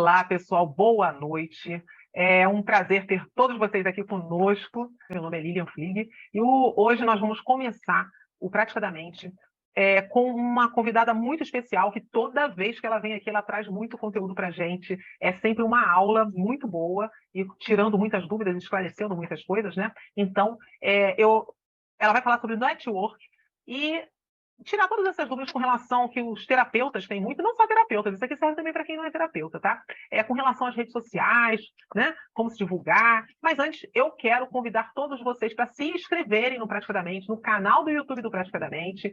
Olá, pessoal, boa noite. É um prazer ter todos vocês aqui conosco. Meu nome é Lilian Flig e hoje nós vamos começar o Praticadamente com uma convidada muito especial que toda vez que ela vem aqui, ela traz muito conteúdo para a gente. É sempre uma aula muito boa e tirando muitas dúvidas, esclarecendo muitas coisas, né? Então, ela vai falar sobre network e tirar todas essas dúvidas com relação ao que os terapeutas têm muito, não só terapeutas, isso aqui serve também para quem não é terapeuta, tá? Com relação às redes sociais, né? Como se divulgar. Mas antes, eu quero convidar todos vocês para se inscreverem no Praticadamente, no canal do YouTube do Praticadamente.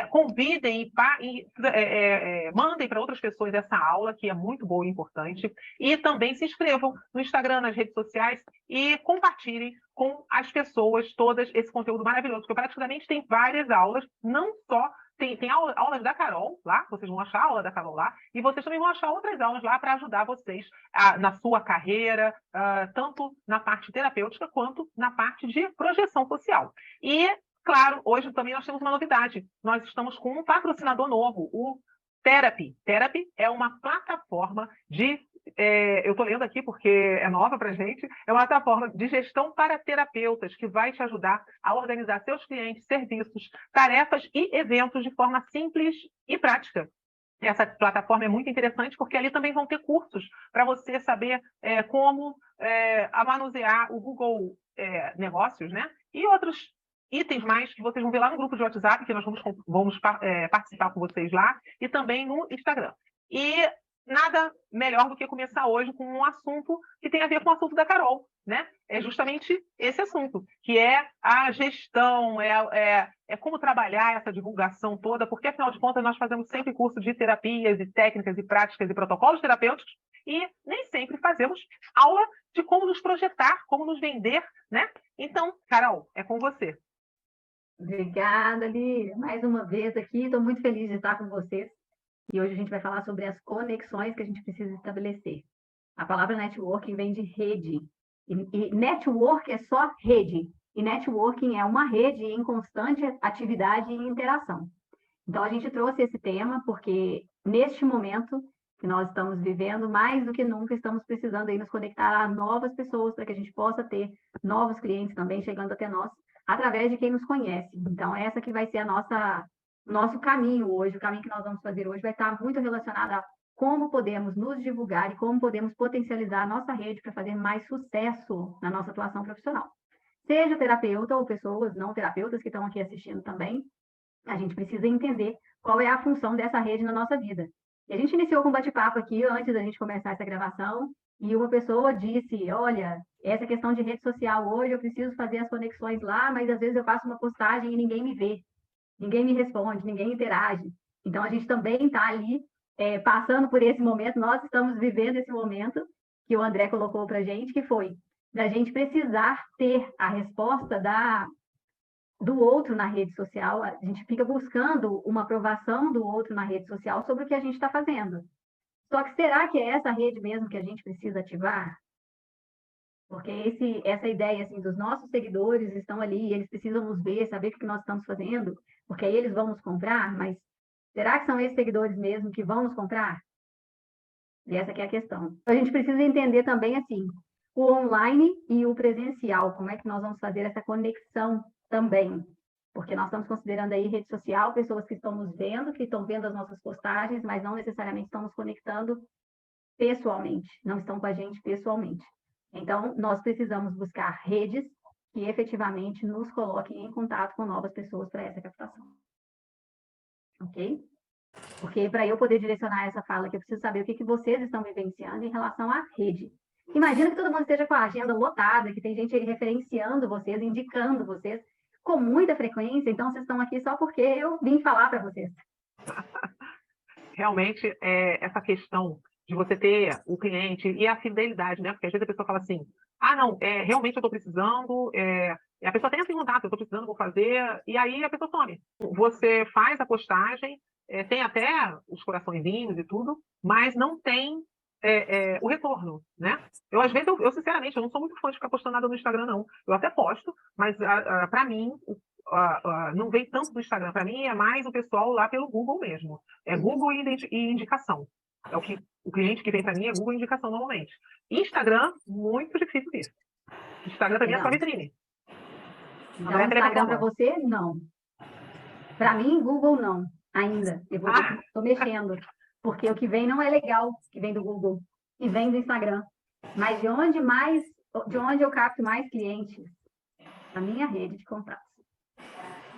Convidem e mandem para outras pessoas essa aula, que é muito boa e importante. E também se inscrevam no Instagram, nas redes sociais e compartilhem com as pessoas todas esse conteúdo maravilhoso, porque praticamente tem várias aulas, não só tem aulas da Carol lá, vocês vão achar a aula da Carol lá, e vocês também vão achar outras aulas lá para ajudar vocês na sua carreira, tanto na parte terapêutica quanto na parte de projeção social. E, claro, hoje também nós temos uma novidade, nós estamos com um patrocinador novo, o Therapy. Therapy é uma plataforma de eu estou lendo aqui porque é nova para a gente, é uma plataforma de gestão para terapeutas que vai te ajudar a organizar seus clientes, serviços, tarefas e eventos de forma simples e prática. Essa plataforma é muito interessante porque ali também vão ter cursos para você saber como manusear o Google Negócios, né? E outros itens mais que vocês vão ver lá no grupo de WhatsApp, que nós vamos participar com vocês lá, e também no Instagram. E nada melhor do que começar hoje com um assunto que tem a ver com o assunto da Carol, né? É justamente esse assunto, que é a gestão, como trabalhar essa divulgação toda, porque, afinal de contas, nós fazemos sempre curso de terapias e técnicas e práticas e protocolos terapêuticos e nem sempre fazemos aula de como nos projetar, como nos vender, né? Então, Carol, é com você. Obrigada, Lília. Mais uma vez aqui, estou muito feliz de estar com vocês. E hoje a gente vai falar sobre as conexões que a gente precisa estabelecer. A palavra networking vem de rede. E network é só rede. E networking é uma rede em constante atividade e interação. Então, a gente trouxe esse tema porque, neste momento que nós estamos vivendo, mais do que nunca, estamos precisando aí nos conectar a novas pessoas para que a gente possa ter novos clientes também chegando até nós, através de quem nos conhece. Então, essa que vai ser nosso caminho hoje, o caminho que nós vamos fazer hoje vai estar muito relacionado a como podemos nos divulgar e como podemos potencializar a nossa rede para fazer mais sucesso na nossa atuação profissional. Seja terapeuta ou pessoas não terapeutas que estão aqui assistindo também, a gente precisa entender qual é a função dessa rede na nossa vida. E a gente iniciou com um bate-papo aqui antes da gente começar essa gravação, e uma pessoa disse, olha, essa questão de rede social hoje, eu preciso fazer as conexões lá, mas às vezes eu faço uma postagem e ninguém me vê, ninguém me responde, ninguém interage. Então, a gente também está ali passando por esse momento, nós estamos vivendo esse momento que o André colocou para a gente, que foi da gente precisar ter a resposta do outro na rede social, a gente fica buscando uma aprovação do outro na rede social sobre o que a gente está fazendo. Só que será que é essa rede mesmo que a gente precisa ativar? Porque essa ideia assim, dos nossos seguidores estão ali, eles precisam nos ver, saber o que nós estamos fazendo, porque aí eles vão nos comprar, mas será que são esses seguidores mesmo que vão nos comprar? E essa que é a questão. A gente precisa entender também assim, o online e o presencial, como é que nós vamos fazer essa conexão também, porque nós estamos considerando aí rede social, pessoas que estão nos vendo, que estão vendo as nossas postagens, mas não necessariamente estão nos conectando pessoalmente, não estão com a gente pessoalmente. Então, nós precisamos buscar redes que efetivamente nos coloquem em contato com novas pessoas para essa captação. Ok? Porque para eu poder direcionar essa fala, que eu preciso saber o que vocês estão vivenciando em relação à rede. Imagina que todo mundo esteja com a agenda lotada, que tem gente aí referenciando vocês, indicando vocês com muita frequência, então vocês estão aqui só porque eu vim falar para vocês. Realmente, essa questão de você ter o cliente e a fidelidade, né? Porque às vezes a pessoa fala assim, não, realmente eu estou precisando, e a pessoa tem assim contato, eu estou precisando, vou fazer, e aí a pessoa some. Você faz a postagem, tem até os coraçõezinhos e tudo, mas não tem o retorno, né? Às vezes, eu sinceramente, eu não sou muito fã de ficar postando nada no Instagram, não. Eu até posto, mas para mim, não vem tanto do Instagram. Para mim, é mais o pessoal lá pelo Google mesmo. É Google e indicação. É o que o cliente que vem para mim é Google Indicação normalmente. Instagram, muito difícil isso. Instagram para mim é só Legal. vitrine. Então, André teria Instagram para performance. você, não. Para mim, Google não, ainda. Eu vou ter que Ah, estou mexendo, porque o que vem não é legal, o que vem do Google e vem do Instagram. Mas de onde eu capto mais clientes? A minha rede de contatos.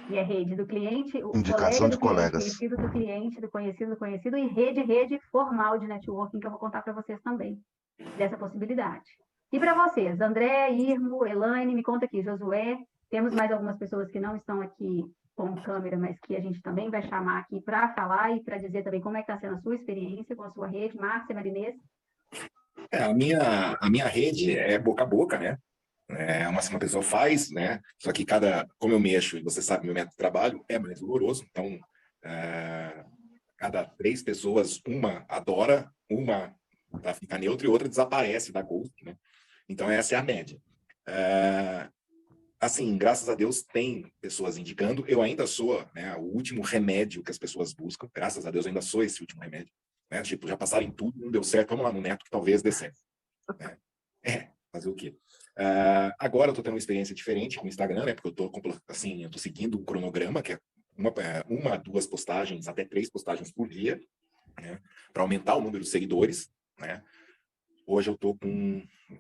E é rede do cliente, o colega Indicação de do cliente, colegas. conhecido do cliente, do conhecido, e rede formal de networking, que eu vou contar para vocês também, dessa possibilidade. E para vocês, André, Irmo, Elaine, me conta aqui, Josué, temos mais algumas pessoas que não estão aqui com câmera, mas que a gente também vai chamar aqui para falar e para dizer também como é que está sendo a sua experiência com a sua rede, Márcia, Marinês. A minha rede é boca a boca, né? Uma pessoa faz, né? Só que como eu mexo, e você sabe, meu método de trabalho é mais doloroso, então cada 3 pessoas, uma adora, uma fica neutra e outra desaparece da ghost, né? Então essa é a média. Assim, graças a Deus tem pessoas indicando, eu ainda sou, né, o último remédio que as pessoas buscam, graças a Deus eu ainda sou esse último remédio, né? Tipo, já passaram em tudo, não deu certo, vamos lá no Neto que talvez dê certo, né? Fazer o quê? Agora eu tô tendo uma experiência diferente com o Instagram, né? Porque eu tô seguindo um cronograma, que é uma, 2 postagens, até 3 postagens por dia, né? Para aumentar o número de seguidores, né? Hoje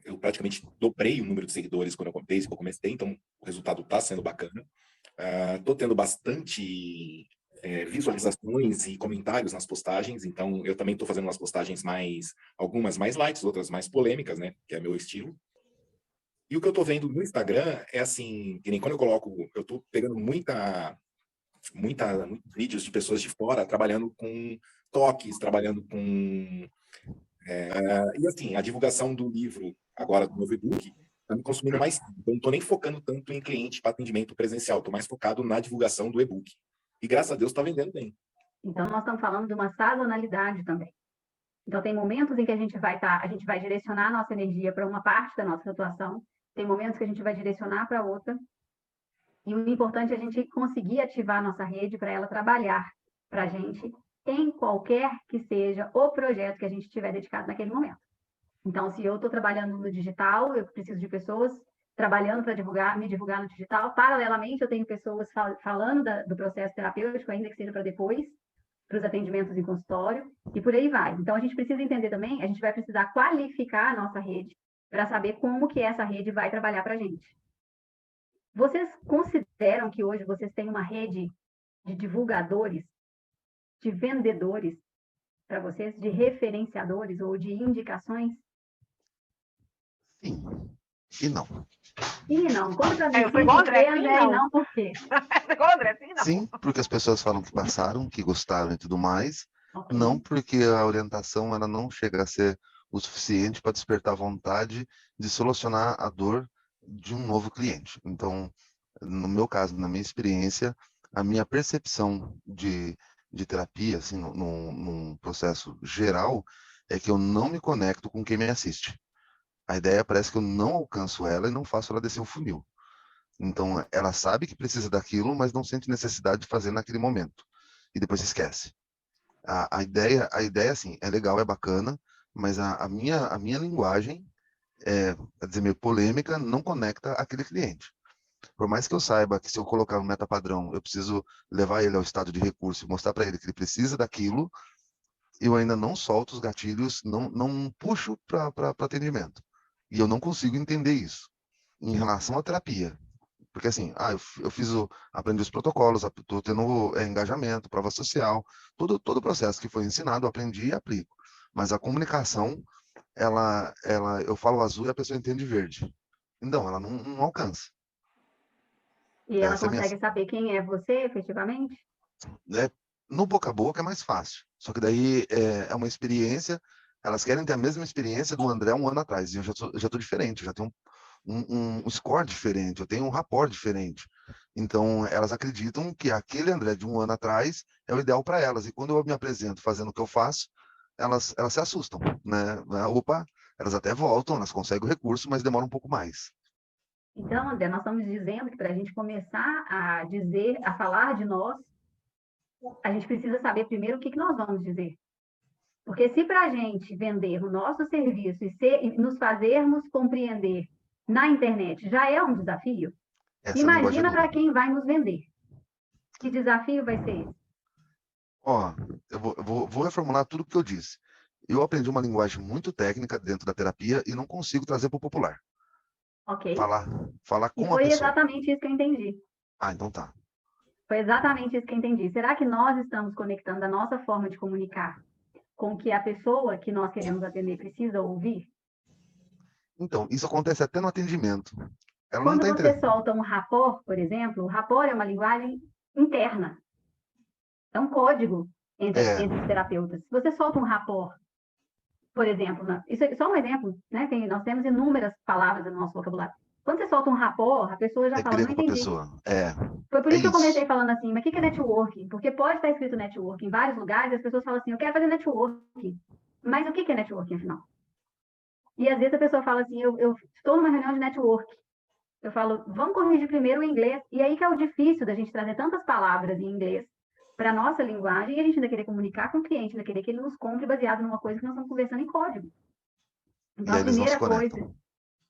eu praticamente dobrei o número de seguidores desde que eu comecei, então o resultado está sendo bacana. Estou tendo bastante visualizações e comentários nas postagens, então eu também estou fazendo umas postagens algumas mais light, outras mais polêmicas, né? Que é meu estilo. E o que eu estou vendo no Instagram é assim, que nem quando eu estou pegando muitos vídeos de pessoas de fora trabalhando com toques, trabalhando com e assim, a divulgação do livro, agora do novo e-book, está me consumindo mais tempo. Então, não estou nem focando tanto em cliente para atendimento presencial, estou mais focado na divulgação do e-book. E graças a Deus está vendendo bem. Então, nós estamos falando de uma sazonalidade também. Então, tem momentos em que a gente vai direcionar a nossa energia para uma parte da nossa atuação, tem momentos que a gente vai direcionar para outra, e o importante é a gente conseguir ativar a nossa rede para ela trabalhar para a gente em qualquer que seja o projeto que a gente tiver dedicado naquele momento. Então, se eu estou trabalhando no digital, eu preciso de pessoas trabalhando para me divulgar no digital. Paralelamente, eu tenho pessoas falando do processo terapêutico, ainda que seja para depois, para os atendimentos em consultório, e por aí vai. Então, a gente precisa entender também, a gente vai precisar qualificar a nossa rede para saber como que essa rede vai trabalhar para a gente. Vocês consideram que hoje vocês têm uma rede de divulgadores, de vendedores para vocês, de referenciadores ou de indicações? Sim e não. Sim e não. Conta para mim, eu sou sim, igual o por quê, André, sim e André, e não. não por quê? Igual o André, sim e não. Sim, porque as pessoas falam que passaram, que gostaram e tudo mais. Okay. Não porque a orientação ela não chega a ser o suficiente para despertar vontade de solucionar a dor de um novo cliente. Então, no meu caso, na minha experiência, a minha percepção de terapia, assim, num processo geral, é que eu não me conecto com quem me assiste. A ideia parece que eu não alcanço ela e não faço ela descer o funil. Então, ela sabe que precisa daquilo, mas não sente necessidade de fazer naquele momento. E depois se esquece. A ideia, assim, é legal, é bacana, mas a minha linguagem, quer dizer, meio polêmica, não conecta aquele cliente. Por mais que eu saiba que se eu colocar um meta padrão, eu preciso levar ele ao estado de recurso e mostrar para ele que ele precisa daquilo, eu ainda não solto os gatilhos, não puxo para atendimento. E eu não consigo entender isso. Em relação à terapia, porque assim, eu aprendi os protocolos, estou tendo engajamento, prova social, todo o processo que foi ensinado, eu aprendi e aplico. Mas a comunicação, eu falo azul e a pessoa entende verde. Então, ela não alcança. E ela Essa é a minha, consegue saber quem é você, efetivamente? né? No boca a boca é mais fácil. Só que daí é uma experiência, elas querem ter a mesma experiência do André um ano atrás. E eu já tô diferente, eu já tenho um score diferente, eu tenho um rapport diferente. Então, elas acreditam que aquele André de um ano atrás é o ideal para elas. E quando eu me apresento fazendo o que eu faço, elas se assustam, né? Opa, elas até voltam, elas conseguem o recurso, mas demora um pouco mais. Então, André, nós estamos dizendo que para a gente começar a falar de nós, a gente precisa saber primeiro o que nós vamos dizer. Porque se para a gente vender o nosso serviço e nos fazermos compreender na internet já é um desafio, Essa linguagem é imagina para dura. quem vai nos vender. Que desafio vai ser esse? Ó, eu vou reformular tudo o que eu disse. Eu aprendi uma linguagem muito técnica dentro da terapia e não consigo trazer para o popular. Ok? Falar E com a foi pessoa. exatamente isso que eu entendi. Ah, então tá. Foi exatamente isso que eu entendi. Será que nós estamos conectando a nossa forma de comunicar com o que a pessoa que nós queremos atender precisa ouvir? Então, isso acontece até no atendimento. Ela não Quando está você entendendo. solta um rapport, por exemplo, o rapport é uma linguagem interna, é um código É, entre os terapeutas. Se você solta um rapport, por exemplo, isso é só um exemplo, né? Nós temos inúmeras palavras no nosso vocabulário. Quando você solta um rapport, a pessoa já é fala, não grego para a entendi. pessoa. Foi por É isso que eu comecei isso. falando assim, mas o que é networking? Porque pode estar escrito networking em vários lugares e as pessoas falam assim, eu quero fazer networking. Mas o que é networking, afinal? E às vezes a pessoa fala assim, eu estou numa reunião de networking. Eu falo, vamos corrigir primeiro o inglês. E aí que é o difícil da gente trazer tantas palavras em inglês para a nossa linguagem e a gente ainda querer comunicar com o cliente, ainda querer que ele nos compre baseado numa coisa que nós estamos conversando em código. E Então, aí a eles não se primeira coisa, conectam.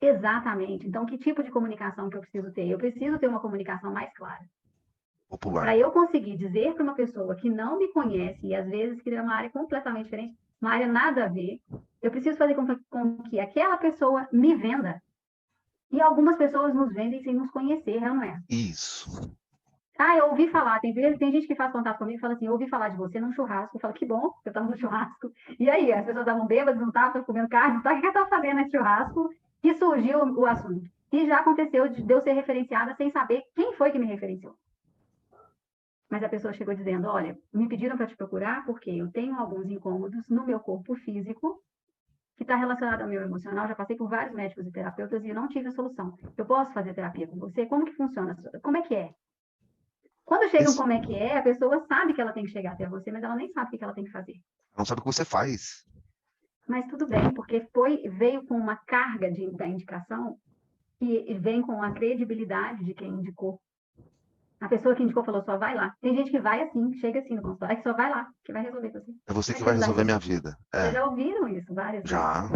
exatamente. Então, que tipo de comunicação que eu preciso ter? Eu preciso ter uma comunicação mais clara. Para Popular. eu conseguir dizer para uma pessoa que não me conhece, e às vezes que é uma área completamente diferente, uma área nada a ver, eu preciso fazer com que aquela pessoa me venda. E algumas pessoas nos vendem sem nos conhecer, não é? Isso. Ah, eu ouvi falar, tem gente que faz contato comigo e fala assim, eu ouvi falar de você num churrasco. Eu falo, que bom, eu estava no churrasco. E aí, as pessoas estavam bêbadas, não estavam comendo carne, o que eu estava fazendo nesse churrasco? E surgiu o assunto. E já aconteceu de eu ser referenciada sem saber quem foi que me referenciou. Mas a pessoa chegou dizendo, olha, me pediram para te procurar porque eu tenho alguns incômodos no meu corpo físico que está relacionado ao meu emocional. Já passei por vários médicos e terapeutas e eu não tive a solução. Eu posso fazer terapia com você? Como que funciona? Como é que é? Quando chegam Esse, como é que é, a pessoa sabe que ela tem que chegar até você, mas ela nem sabe o que ela tem que fazer. não sabe o que você faz. Mas tudo bem, porque veio com uma carga da indicação que vem com a credibilidade de quem indicou. A pessoa que indicou falou, só vai lá. Tem gente que vai assim, chega assim no consultório, é que só vai lá, que vai resolver você. É você Vai que te vai ajudar a resolver minha resolver. vida. Vocês já ouviram isso várias vezes. Já.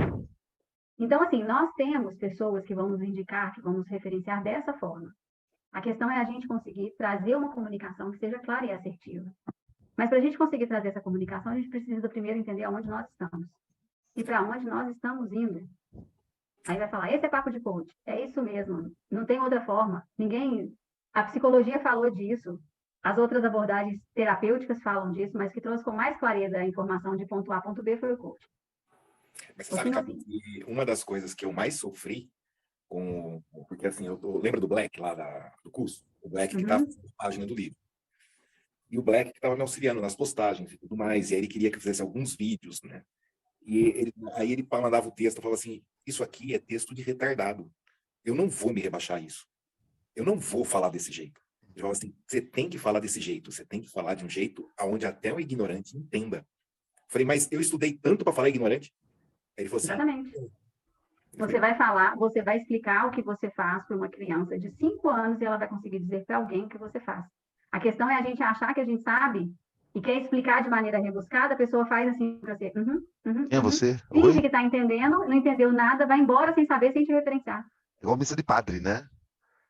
Então, assim, nós temos pessoas que vão nos indicar, que vão nos referenciar dessa forma. A questão é a gente conseguir trazer uma comunicação que seja clara e assertiva. Mas para a gente conseguir trazer essa comunicação, a gente precisa primeiro entender aonde nós estamos e para onde nós estamos indo. Aí vai falar, esse é papo de coach. É isso mesmo, não tem outra forma. A psicologia falou disso, as outras abordagens terapêuticas falam disso, mas que trouxe com mais clareza a informação de ponto A a ponto B foi o coach. Mas você Ou sabe, sim ou Cadu, sim. que uma das coisas que eu mais sofri porque assim, lembro do Black lá do curso, o Black que estava fazendo a página do livro. E o Black que estava me auxiliando nas postagens e tudo mais, e aí ele queria que eu fizesse alguns vídeos, né? Aí ele mandava o texto, falava assim, isso aqui é texto de retardado. Eu não vou me rebaixar isso. Eu não vou falar desse jeito. Ele falava assim, você tem que falar desse jeito, você tem que falar de um jeito aonde até o ignorante entenda. Eu falei, mas eu estudei tanto para falar ignorante? Aí ele falou assim, Exatamente. eu Você falei, vai falar, você vai explicar o que você faz para uma criança de 5 anos e ela vai conseguir dizer para alguém o que você faz. A questão é a gente achar que a gente sabe e quer explicar de maneira rebuscada, a pessoa faz assim para você, Quem é você? finge Oi? que está entendendo, não entendeu nada, vai embora sem saber, sem te referenciar. Igual missa de padre, né?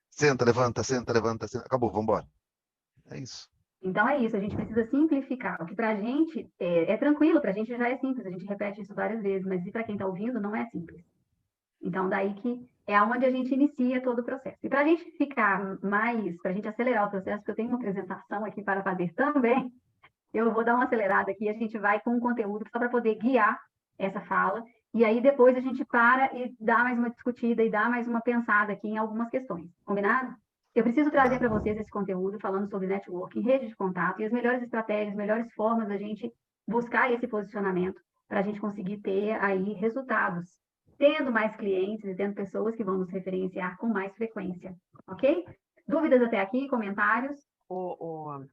Senta, levanta, senta, levanta, senta. Acabou, vambora. É isso. Então é isso, a gente precisa simplificar. O que para a gente é tranquilo, para a gente já é simples, a gente repete isso várias vezes, mas para quem está ouvindo não é simples. Então, daí que é onde a gente inicia todo o processo. E para a gente ficar mais, para a gente acelerar o processo, porque eu tenho uma apresentação aqui para fazer também, eu vou dar uma acelerada aqui, a gente vai com um conteúdo só para poder guiar essa fala, e aí depois a gente para e dá mais uma discutida e dá mais uma pensada aqui em algumas questões. Combinado? Eu preciso trazer para vocês esse conteúdo falando sobre networking, rede de contato e as melhores estratégias, melhores formas da gente buscar esse posicionamento para a gente conseguir ter aí resultados, tendo mais clientes e tendo pessoas que vão nos referenciar com mais frequência, ok? Dúvidas até aqui, comentários?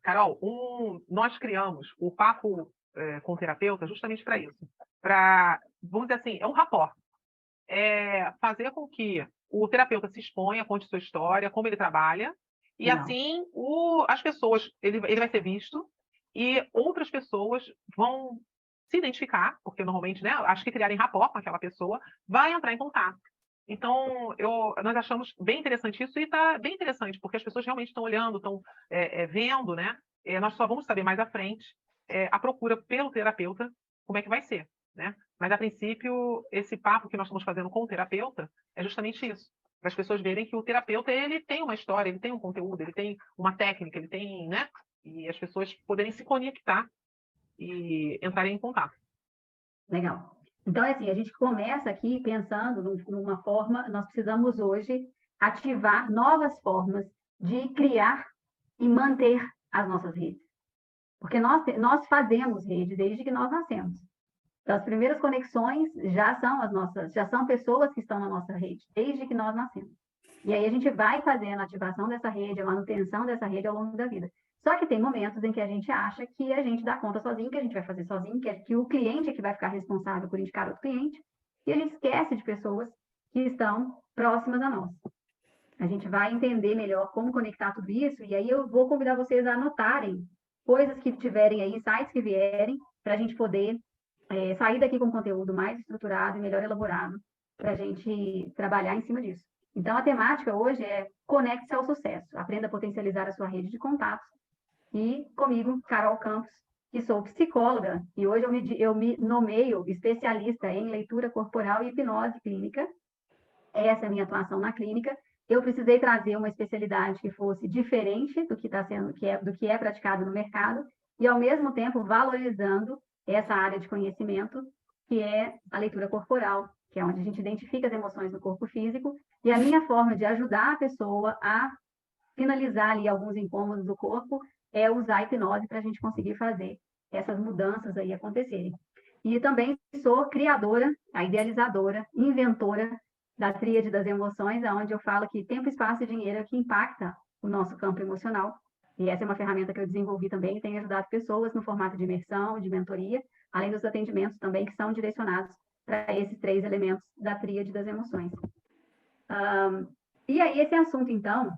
Carol, nós criamos o Papo com o Terapeuta justamente para isso. Para, vamos dizer assim, é um rapport. Fazer com que o terapeuta se exponha, conte sua história, como ele trabalha, e Legal. assim as pessoas, ele vai ser visto, e outras pessoas vão se identificar, porque normalmente, né, acho que criarem rapport com aquela pessoa, vai entrar em contato. Então, nós achamos bem interessante isso, e está bem interessante, porque as pessoas realmente estão olhando, estão vendo, né? Nós só vamos saber mais à frente a procura pelo terapeuta, como é que vai ser, né? Mas, a princípio, esse papo que nós estamos fazendo com o terapeuta é justamente isso, para as pessoas verem que o terapeuta, ele tem uma história, ele tem um conteúdo, ele tem uma técnica, ele tem, né? E as pessoas poderem se conectar e entrarem em contato. Legal. Então, é assim, a gente começa aqui pensando numa forma, nós precisamos hoje ativar novas formas de criar e manter as nossas redes. Porque nós fazemos rede desde que nós nascemos. Então, as primeiras conexões já são pessoas que estão na nossa rede, desde que nós nascemos. E aí a gente vai fazendo a ativação dessa rede, a manutenção dessa rede ao longo da vida. Só que tem momentos em que a gente acha que a gente dá conta sozinho, que a gente vai fazer sozinho, que o cliente é que vai ficar responsável por indicar outro cliente, e a gente esquece de pessoas que estão próximas a nós. A gente vai entender melhor como conectar tudo isso, e aí eu vou convidar vocês a anotarem coisas que tiverem aí, sites que vierem, para a gente poder sair daqui com conteúdo mais estruturado e melhor elaborado, para a gente trabalhar em cima disso. Então, a temática hoje é conecte-se ao sucesso, aprenda a potencializar a sua rede de contatos. E comigo, Carol Campos, que sou psicóloga, e hoje eu me nomeio especialista em leitura corporal e hipnose clínica. Essa é a minha atuação na clínica. Eu precisei trazer uma especialidade que fosse diferente do que está sendo, do que é praticado no mercado, e ao mesmo tempo valorizando essa área de conhecimento, que é a leitura corporal, que é onde a gente identifica as emoções no corpo físico, e a minha forma de ajudar a pessoa a finalizar ali alguns incômodos do corpo é usar a hipnose para a gente conseguir fazer essas mudanças aí acontecerem. E também sou criadora, a idealizadora, inventora da tríade das emoções, onde eu falo que tempo, espaço e dinheiro é que impacta o nosso campo emocional. E essa é uma ferramenta que eu desenvolvi também e tem ajudado pessoas no formato de imersão, de mentoria, além dos atendimentos também que são direcionados para esses 3 elementos da tríade das emoções. E aí, esse assunto, então,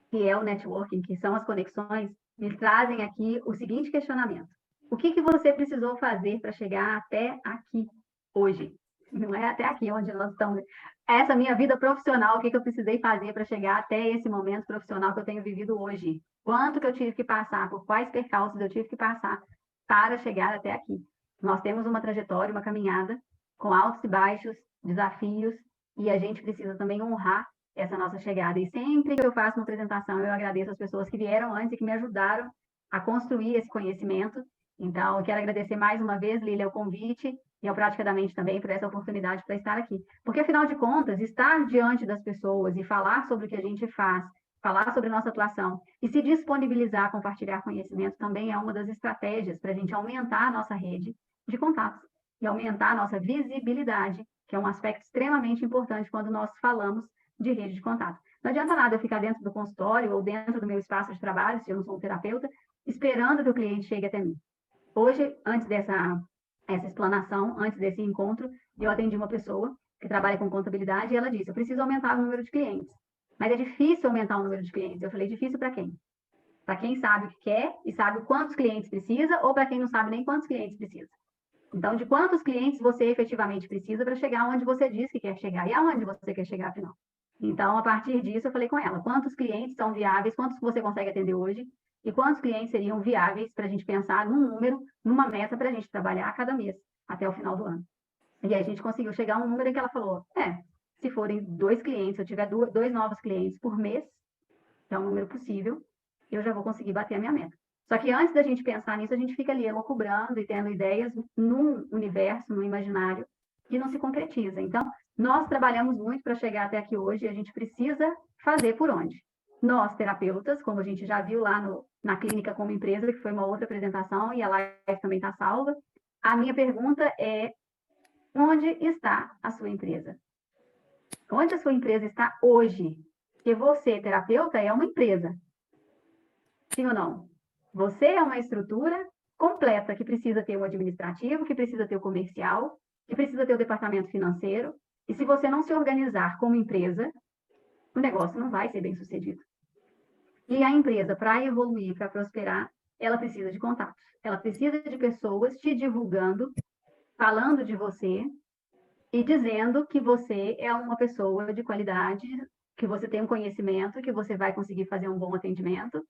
que é o networking, que são as conexões, me trazem aqui o seguinte questionamento. O que você precisou fazer para chegar até aqui hoje? Não é até aqui onde nós estamos. Essa minha vida profissional, o que eu precisei fazer para chegar até esse momento profissional que eu tenho vivido hoje? Quanto que eu tive que passar, por quais percalços eu tive que passar para chegar até aqui? Nós temos uma trajetória, uma caminhada, com altos e baixos, desafios, e a gente precisa também honrar essa nossa chegada. E sempre que eu faço uma apresentação, eu agradeço as pessoas que vieram antes e que me ajudaram a construir esse conhecimento. Então, eu quero agradecer mais uma vez, Lília, o convite e ao Praticadamente também por essa oportunidade para estar aqui. Porque, afinal de contas, estar diante das pessoas e falar sobre o que a gente faz, falar sobre nossa atuação e se disponibilizar a compartilhar conhecimento também é uma das estratégias para a gente aumentar a nossa rede de contatos e aumentar a nossa visibilidade, que é um aspecto extremamente importante quando nós falamos de rede de contato. Não adianta nada eu ficar dentro do consultório ou dentro do meu espaço de trabalho, se eu não sou um terapeuta, esperando que o cliente chegue até mim. Hoje, antes dessa explanação, antes desse encontro, eu atendi uma pessoa que trabalha com contabilidade e ela disse, eu preciso aumentar o número de clientes. Mas é difícil aumentar o número de clientes. Eu falei, difícil para quem? Para quem sabe o que quer e sabe quantos clientes precisa ou para quem não sabe nem quantos clientes precisa. Então, de quantos clientes você efetivamente precisa para chegar onde você diz que quer chegar e aonde você quer chegar, afinal. Então, a partir disso, eu falei com ela, quantos clientes são viáveis, quantos você consegue atender hoje e quantos clientes seriam viáveis para a gente pensar num número, numa meta para a gente trabalhar a cada mês, até o final do ano. E aí a gente conseguiu chegar a um número em que ela falou, se forem 2 clientes, se eu tiver 2 novos clientes por mês, que é um número possível, eu já vou conseguir bater a minha meta. Só que antes da gente pensar nisso, a gente fica ali elucubrando e tendo ideias num universo, num imaginário, que não se concretiza. Então, nós trabalhamos muito para chegar até aqui hoje e a gente precisa fazer por onde? Nós, terapeutas, como a gente já viu lá na Clínica como Empresa, que foi uma outra apresentação, e a live também está salva, a minha pergunta é, onde está a sua empresa? Onde a sua empresa está hoje? Porque você, terapeuta, é uma empresa. Sim ou não? Você é uma estrutura completa que precisa ter o administrativo, que precisa ter o comercial, que precisa ter o departamento financeiro. E se você não se organizar como empresa, o negócio não vai ser bem sucedido. E a empresa, para evoluir, para prosperar, ela precisa de contatos. Ela precisa de pessoas te divulgando falando de você e dizendo que você é uma pessoa de qualidade, que você tem um conhecimento, que você vai conseguir fazer um bom atendimento.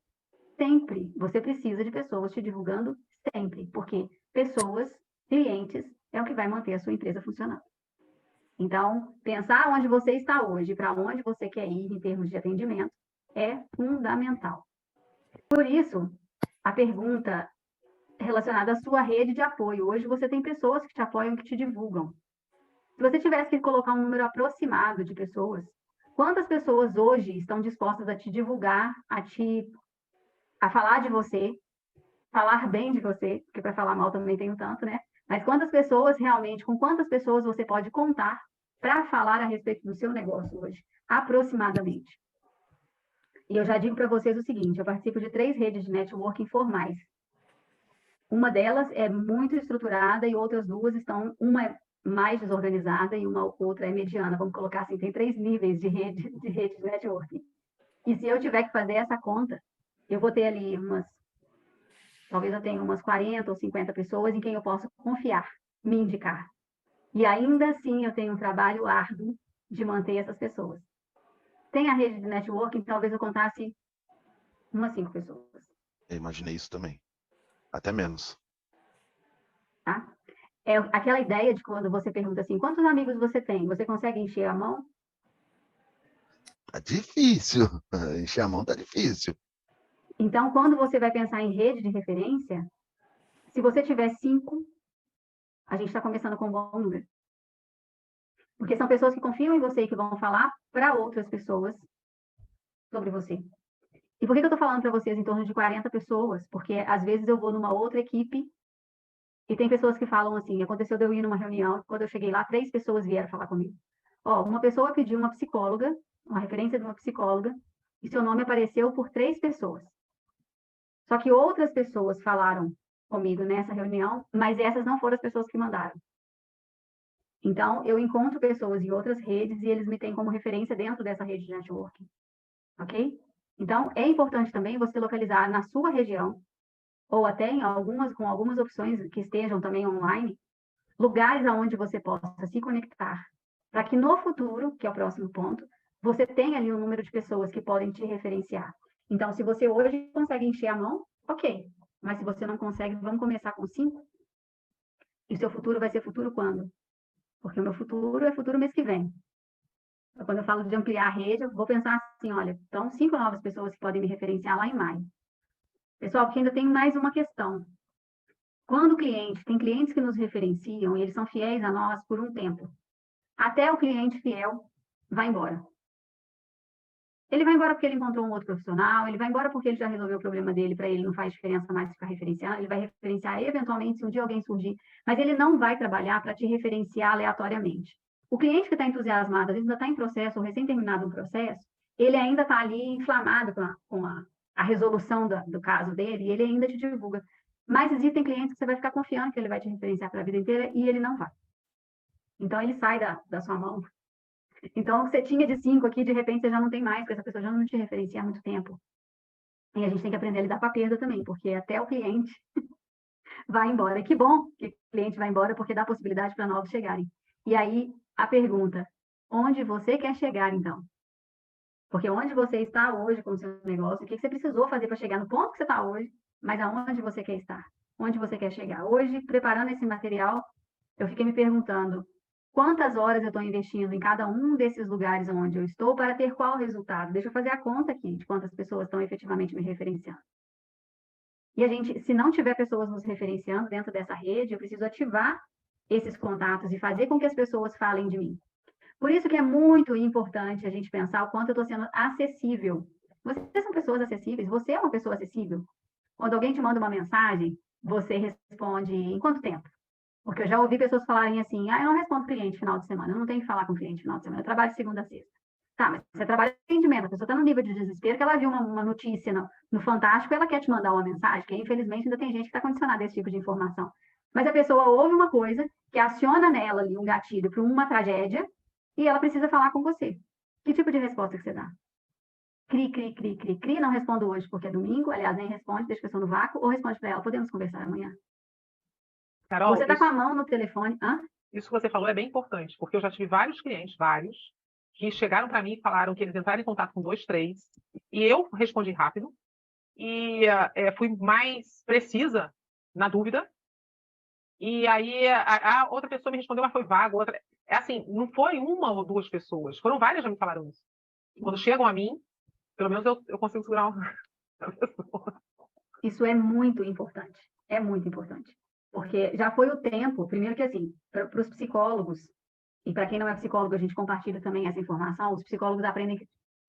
Sempre. Você precisa de pessoas te divulgando sempre, porque pessoas, clientes, é o que vai manter a sua empresa funcionando. Então, pensar onde você está hoje, para onde você quer ir em termos de atendimento, é fundamental. Por isso, a pergunta relacionada à sua rede de apoio. Hoje você tem pessoas que te apoiam, que te divulgam. Se você tivesse que colocar um número aproximado de pessoas, quantas pessoas hoje estão dispostas a te divulgar, a falar de você, falar bem de você, porque para falar mal também tem um tanto, né? Mas quantas pessoas realmente, com quantas pessoas você pode contar para falar a respeito do seu negócio hoje, aproximadamente? E eu já digo para vocês o seguinte, eu participo de 3 redes de networking formais. Uma delas é muito estruturada e outras 2 estão, uma é mais desorganizada e uma outra é mediana. Vamos colocar assim, tem 3 níveis de rede de networking. E se eu tiver que fazer essa conta, eu vou ter ali talvez eu tenha umas 40 ou 50 pessoas em quem eu posso confiar, me indicar. E ainda assim eu tenho um trabalho árduo de manter essas pessoas. Tem a rede de networking, talvez eu contasse umas 5 pessoas. Eu imaginei isso também. Até menos. Tá? É aquela ideia de quando você pergunta assim, quantos amigos você tem? Você consegue encher a mão? Tá difícil. Encher a mão tá difícil. Então, quando você vai pensar em rede de referência, se você tiver 5, a gente está começando com um bom número. Porque são pessoas que confiam em você e que vão falar para outras pessoas sobre você. E por que eu estou falando para vocês em torno de 40 pessoas? Porque às vezes eu vou numa outra equipe e tem pessoas que falam assim, aconteceu de eu ir numa reunião, quando eu cheguei lá, 3 pessoas vieram falar comigo. Ó, uma pessoa pediu uma psicóloga, uma referência de uma psicóloga, e seu nome apareceu por 3 pessoas. Só que outras pessoas falaram comigo nessa reunião, mas essas não foram as pessoas que mandaram. Então, eu encontro pessoas em outras redes e eles me têm como referência dentro dessa rede de networking. Ok? Então, é importante também você localizar na sua região, ou até com algumas opções que estejam também online, lugares aonde você possa se conectar, para que no futuro, que é o próximo ponto, você tenha ali um número de pessoas que podem te referenciar. Então, se você hoje consegue encher a mão, ok. Mas se você não consegue, vamos começar com 5. E o seu futuro vai ser futuro quando? Porque o meu futuro é futuro mês que vem. Então, quando eu falo de ampliar a rede, eu vou pensar assim, olha, então 5 novas pessoas que podem me referenciar lá em maio. Pessoal, porque ainda tem mais uma questão. Quando o cliente, tem clientes que nos referenciam e eles são fiéis a nós por um tempo. Até o cliente fiel vai embora. Ele vai embora porque ele encontrou um outro profissional, ele vai embora porque ele já resolveu o problema dele, para ele não faz diferença mais ficar referenciando, ele vai referenciar eventualmente se um dia alguém surgir, mas ele não vai trabalhar para te referenciar aleatoriamente. O cliente que está entusiasmado, às vezes ainda está em processo ou recém-terminado um processo, ele ainda está ali inflamado com a resolução do caso dele e ele ainda te divulga. Mas existem clientes que você vai ficar confiando que ele vai te referenciar para a vida inteira e ele não vai. Então, ele sai da sua mão. Então, você tinha de 5 aqui, de repente você já não tem mais, porque essa pessoa já não te referencia há muito tempo. E a gente tem que aprender a lidar com a perda também, porque até o cliente vai embora. E que bom que o cliente vai embora, porque dá possibilidade para novos chegarem. E aí, a pergunta, onde você quer chegar, então? Porque onde você está hoje com o seu negócio, o que você precisou fazer para chegar no ponto que você está hoje, mas aonde você quer estar? Onde você quer chegar? Hoje, preparando esse material, eu fiquei me perguntando quantas horas eu estou investindo em cada um desses lugares onde eu estou para ter qual resultado. Deixa eu fazer a conta aqui de quantas pessoas estão efetivamente me referenciando. E a gente, se não tiver pessoas nos referenciando dentro dessa rede, eu preciso ativar esses contatos e fazer com que as pessoas falem de mim. Por isso que é muito importante a gente pensar o quanto eu estou sendo acessível. Vocês são pessoas acessíveis? Você é uma pessoa acessível? Quando alguém te manda uma mensagem, você responde em quanto tempo? Porque eu já ouvi pessoas falarem assim, eu não respondo cliente final de semana, eu não tenho que falar com cliente final de semana, eu trabalho de segunda a sexta. Tá, mas você trabalha em atendimento, a pessoa está no nível de desespero que ela viu uma notícia no Fantástico e ela quer te mandar uma mensagem, que infelizmente ainda tem gente que está condicionada a esse tipo de informação. Mas a pessoa ouve uma coisa que aciona nela ali um gatilho para uma tragédia e ela precisa falar com você. Que tipo de resposta que você dá? Cri, cri, cri, cri, cri, não respondo hoje porque é domingo, aliás, nem responde, deixa a pessoa no vácuo, ou responde para ela, podemos conversar amanhã? Carol, Você está com a mão no telefone. Hã? isso que você falou é bem importante, porque eu já tive vários clientes, vários, que chegaram para mim e falaram que eles entraram em contato com 2, 3, e eu respondi rápido, e fui mais precisa na dúvida, e aí a outra pessoa me respondeu, mas foi vago. Outra... É assim, não foi uma ou duas pessoas, foram várias que já me falaram isso. Quando chegam a mim, pelo menos eu consigo segurar uma pessoa. Isso é muito importante. É muito importante. Porque já foi o tempo, primeiro que assim, para os psicólogos, e para quem não é psicólogo, a gente compartilha também essa informação, os psicólogos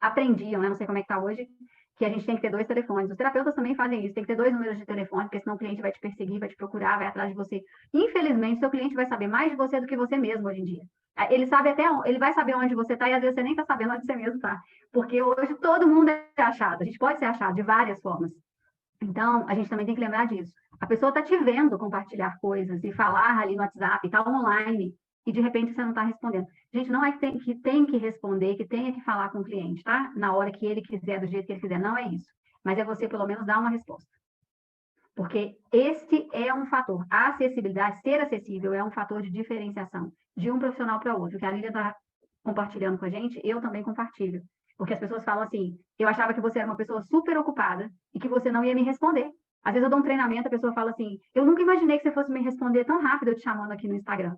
aprendiam, né? Não sei como é que está hoje, que a gente tem que ter 2 telefones. Os terapeutas também fazem isso, tem que ter 2 números de telefone, porque senão o cliente vai te perseguir, vai te procurar, vai atrás de você. Infelizmente, seu cliente vai saber mais de você do que você mesmo hoje em dia. Ele sabe ele vai saber onde você está e às vezes você nem está sabendo onde você mesmo está. Porque hoje todo mundo é achado, a gente pode ser achado de várias formas. Então, a gente também tem que lembrar disso. A pessoa está te vendo compartilhar coisas e falar ali no WhatsApp, está online, e de repente você não está respondendo. Gente, não é que tem que responder, que tenha que falar com o cliente, tá? Na hora que ele quiser, do jeito que ele quiser. Não é isso. Mas é você, pelo menos, dar uma resposta. Porque esse é um fator. A acessibilidade, ser acessível, é um fator de diferenciação de um profissional para outro. Que a Lília está compartilhando com a gente, eu também compartilho. Porque as pessoas falam assim, eu achava que você era uma pessoa super ocupada e que você não ia me responder. Às vezes eu dou um treinamento, a pessoa fala assim, eu nunca imaginei que você fosse me responder tão rápido eu te chamando aqui no Instagram.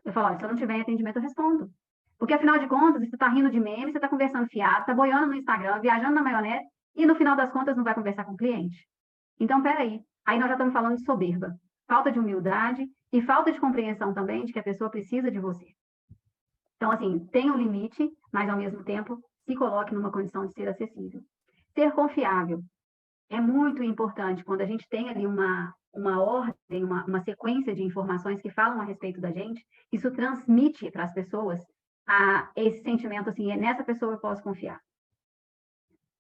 Eu falo, olha, se eu não tiver em atendimento, eu respondo. Porque, afinal de contas, você está rindo de meme, você está conversando fiado, está boiando no Instagram, viajando na maionese, e no final das contas não vai conversar com o cliente. Então, peraí. Aí nós já estamos falando de soberba, falta de humildade e falta de compreensão também de que a pessoa precisa de você. Então, assim, tem um limite, mas, ao mesmo tempo, se coloque numa condição de ser acessível. Ser confiável é muito importante quando a gente tem ali uma ordem, uma sequência de informações que falam a respeito da gente, isso transmite para as pessoas esse sentimento assim, nessa pessoa eu posso confiar.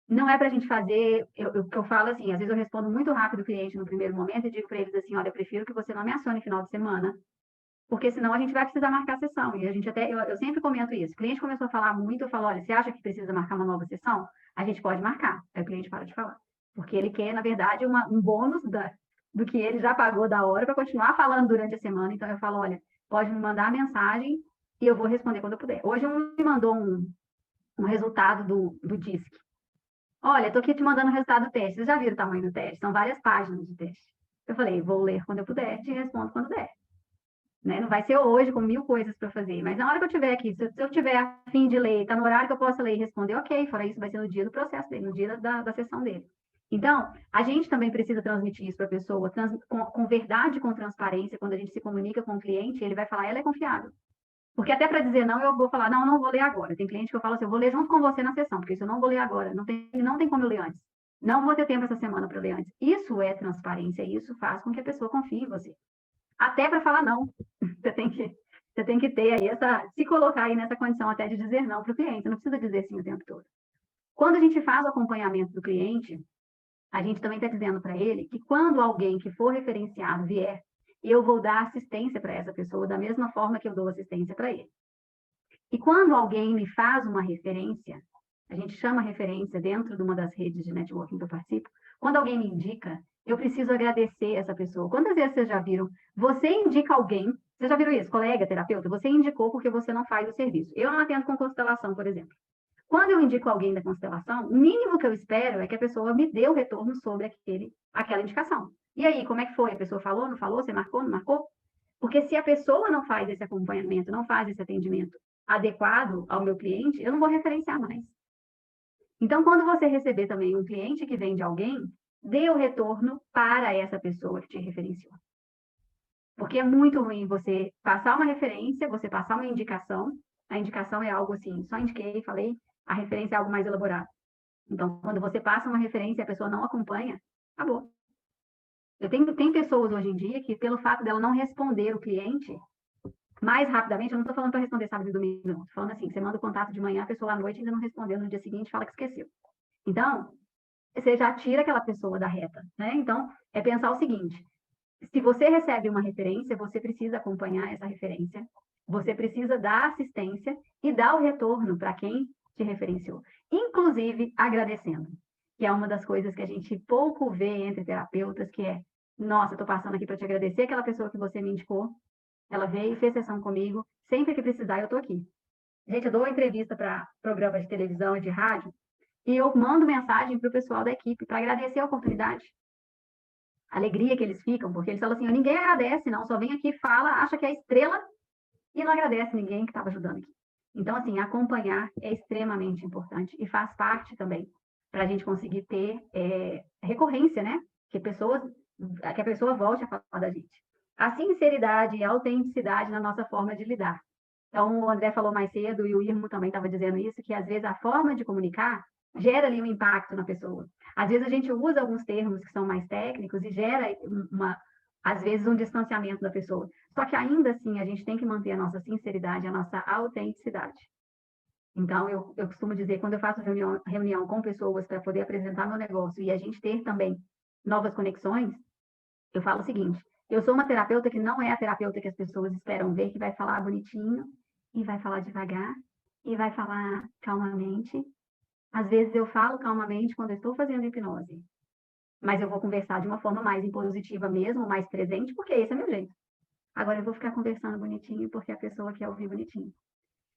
Não é para a gente fazer, eu falo assim, às vezes eu respondo muito rápido o cliente no primeiro momento e digo para eles assim, olha, eu prefiro que você não me acione no final de semana, porque senão a gente vai precisar marcar a sessão. E a gente até, eu sempre comento isso. O cliente começou a falar muito, eu falo, olha, você acha que precisa marcar uma nova sessão? A gente pode marcar. Aí o cliente para de falar. Porque ele quer, na verdade, um bônus do que ele já pagou da hora para continuar falando durante a semana. Então eu falo, olha, pode me mandar a mensagem e eu vou responder quando eu puder. Hoje um me mandou um resultado do DISC. Olha, estou aqui te mandando o resultado do teste. Vocês já viram o tamanho do teste? São várias páginas de teste. Eu falei, vou ler quando eu puder, te respondo quando der. Né? Não vai ser hoje com 1000 coisas para fazer, mas na hora que eu estiver aqui, se eu tiver a fim de ler, está no horário que eu possa ler e responder, ok, fora isso vai ser no dia do processo dele, no dia da sessão dele. Então, a gente também precisa transmitir isso para a pessoa, com verdade, com transparência, quando a gente se comunica com o cliente, ele vai falar, ela é confiável. Porque até para dizer não, eu vou falar, não vou ler agora. Tem cliente que eu falo assim, eu vou ler junto com você na sessão, porque isso eu não vou ler agora, não tem como eu ler antes. Não vou ter tempo essa semana para ler antes. Isso é transparência, isso faz com que a pessoa confie em você. Até para falar não. Você tem que ter aí se colocar aí nessa condição até de dizer não para o cliente. Você não precisa dizer sim o tempo todo. Quando a gente faz o acompanhamento do cliente, a gente também está dizendo para ele que quando alguém que for referenciado vier, eu vou dar assistência para essa pessoa da mesma forma que eu dou assistência para ele. E quando alguém me faz uma referência, a gente chama referência dentro de uma das redes de networking que eu participo, quando alguém me indica, eu preciso agradecer essa pessoa. Quantas vezes vocês já viram? Você indica alguém, vocês já viram isso, colega, terapeuta? Você indicou porque você não faz o serviço. Eu não atendo com constelação, por exemplo. Quando eu indico alguém da constelação, o mínimo que eu espero é que a pessoa me dê o retorno sobre aquela indicação. E aí, como é que foi? A pessoa falou, não falou? Você marcou, não marcou? Porque se a pessoa não faz esse acompanhamento, não faz esse atendimento adequado ao meu cliente, eu não vou referenciar mais. Então, quando você receber também um cliente que vem de alguém, dê o retorno para essa pessoa que te referenciou. Porque é muito ruim você passar uma referência, você passar uma indicação. A indicação é algo assim, só indiquei, falei, a referência é algo mais elaborado. Então, quando você passa uma referência e a pessoa não acompanha, acabou. Tem pessoas hoje em dia que, pelo fato dela não responder o cliente mais rapidamente, eu não estou falando para responder sábado e domingo, não. Estou falando assim, você manda o contato de manhã, a pessoa à noite ainda não respondeu, no dia seguinte fala que esqueceu. Então, você já tira aquela pessoa da reta, né? Então, é pensar o seguinte, se você recebe uma referência, você precisa acompanhar essa referência, você precisa dar assistência e dar o retorno para quem te referenciou, inclusive agradecendo, que é uma das coisas que a gente pouco vê entre terapeutas, que é Nossa, eu tô passando aqui para te agradecer aquela pessoa que você me indicou. Ela veio e fez sessão comigo. Sempre que precisar, eu tô aqui. Gente, eu dou entrevista para programa de televisão e de rádio e eu mando mensagem para o pessoal da equipe para agradecer a oportunidade. A alegria que eles ficam, porque eles falam assim, ninguém agradece, não, só vem aqui, fala, acha que é estrela e não agradece ninguém que estava ajudando aqui. Então, assim, acompanhar é extremamente importante e faz parte também para a gente conseguir ter recorrência, né? Que a pessoa volte a falar da gente. A sinceridade e a autenticidade na nossa forma de lidar. Então, o André falou mais cedo e o Irmo também estava dizendo isso, que às vezes a forma de comunicar gera ali um impacto na pessoa. Às vezes a gente usa alguns termos que são mais técnicos e gera às vezes um distanciamento da pessoa. Só que ainda assim a gente tem que manter a nossa sinceridade, a nossa autenticidade. Então, eu costumo dizer, quando eu faço reunião com pessoas para poder apresentar meu negócio e a gente ter também novas conexões, eu falo o seguinte, eu sou uma terapeuta que não é a terapeuta que as pessoas esperam ver, que vai falar bonitinho, e vai falar devagar, e vai falar calmamente. Às vezes eu falo calmamente quando eu estou fazendo hipnose, mas eu vou conversar de uma forma mais impositiva mesmo, mais presente, porque esse é meu jeito. Agora eu vou ficar conversando bonitinho, porque a pessoa quer ouvir bonitinho.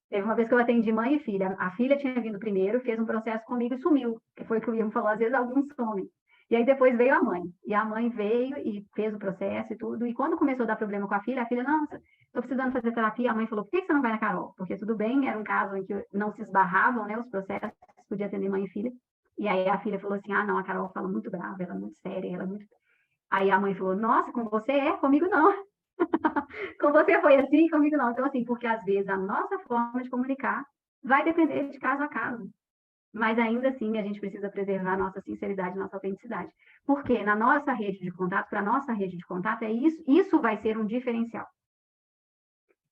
Teve uma vez que eu atendi mãe e filha. A filha tinha vindo primeiro, fez um processo comigo e sumiu. Que foi o que o Ian falou, às vezes alguns somem. E aí depois veio a mãe. E a mãe veio e fez o processo e tudo. E quando começou a dar problema com a filha, nossa, estou precisando fazer terapia. A mãe falou, por que você não vai na Carol? Porque tudo bem, era um caso em que não se esbarravam, né, os processos, podia atender mãe e filha. E aí a filha falou assim, não, a Carol fala muito brava, ela é muito séria, ela é muito... Aí a mãe falou, nossa, com você é, comigo não. Com você foi assim, comigo não. Então, assim, porque às vezes a nossa forma de comunicar vai depender de caso a caso. Mas ainda assim, a gente precisa preservar a nossa sinceridade, nossa autenticidade. Porque na nossa rede de contato, para a nossa rede de contato, é isso vai ser um diferencial.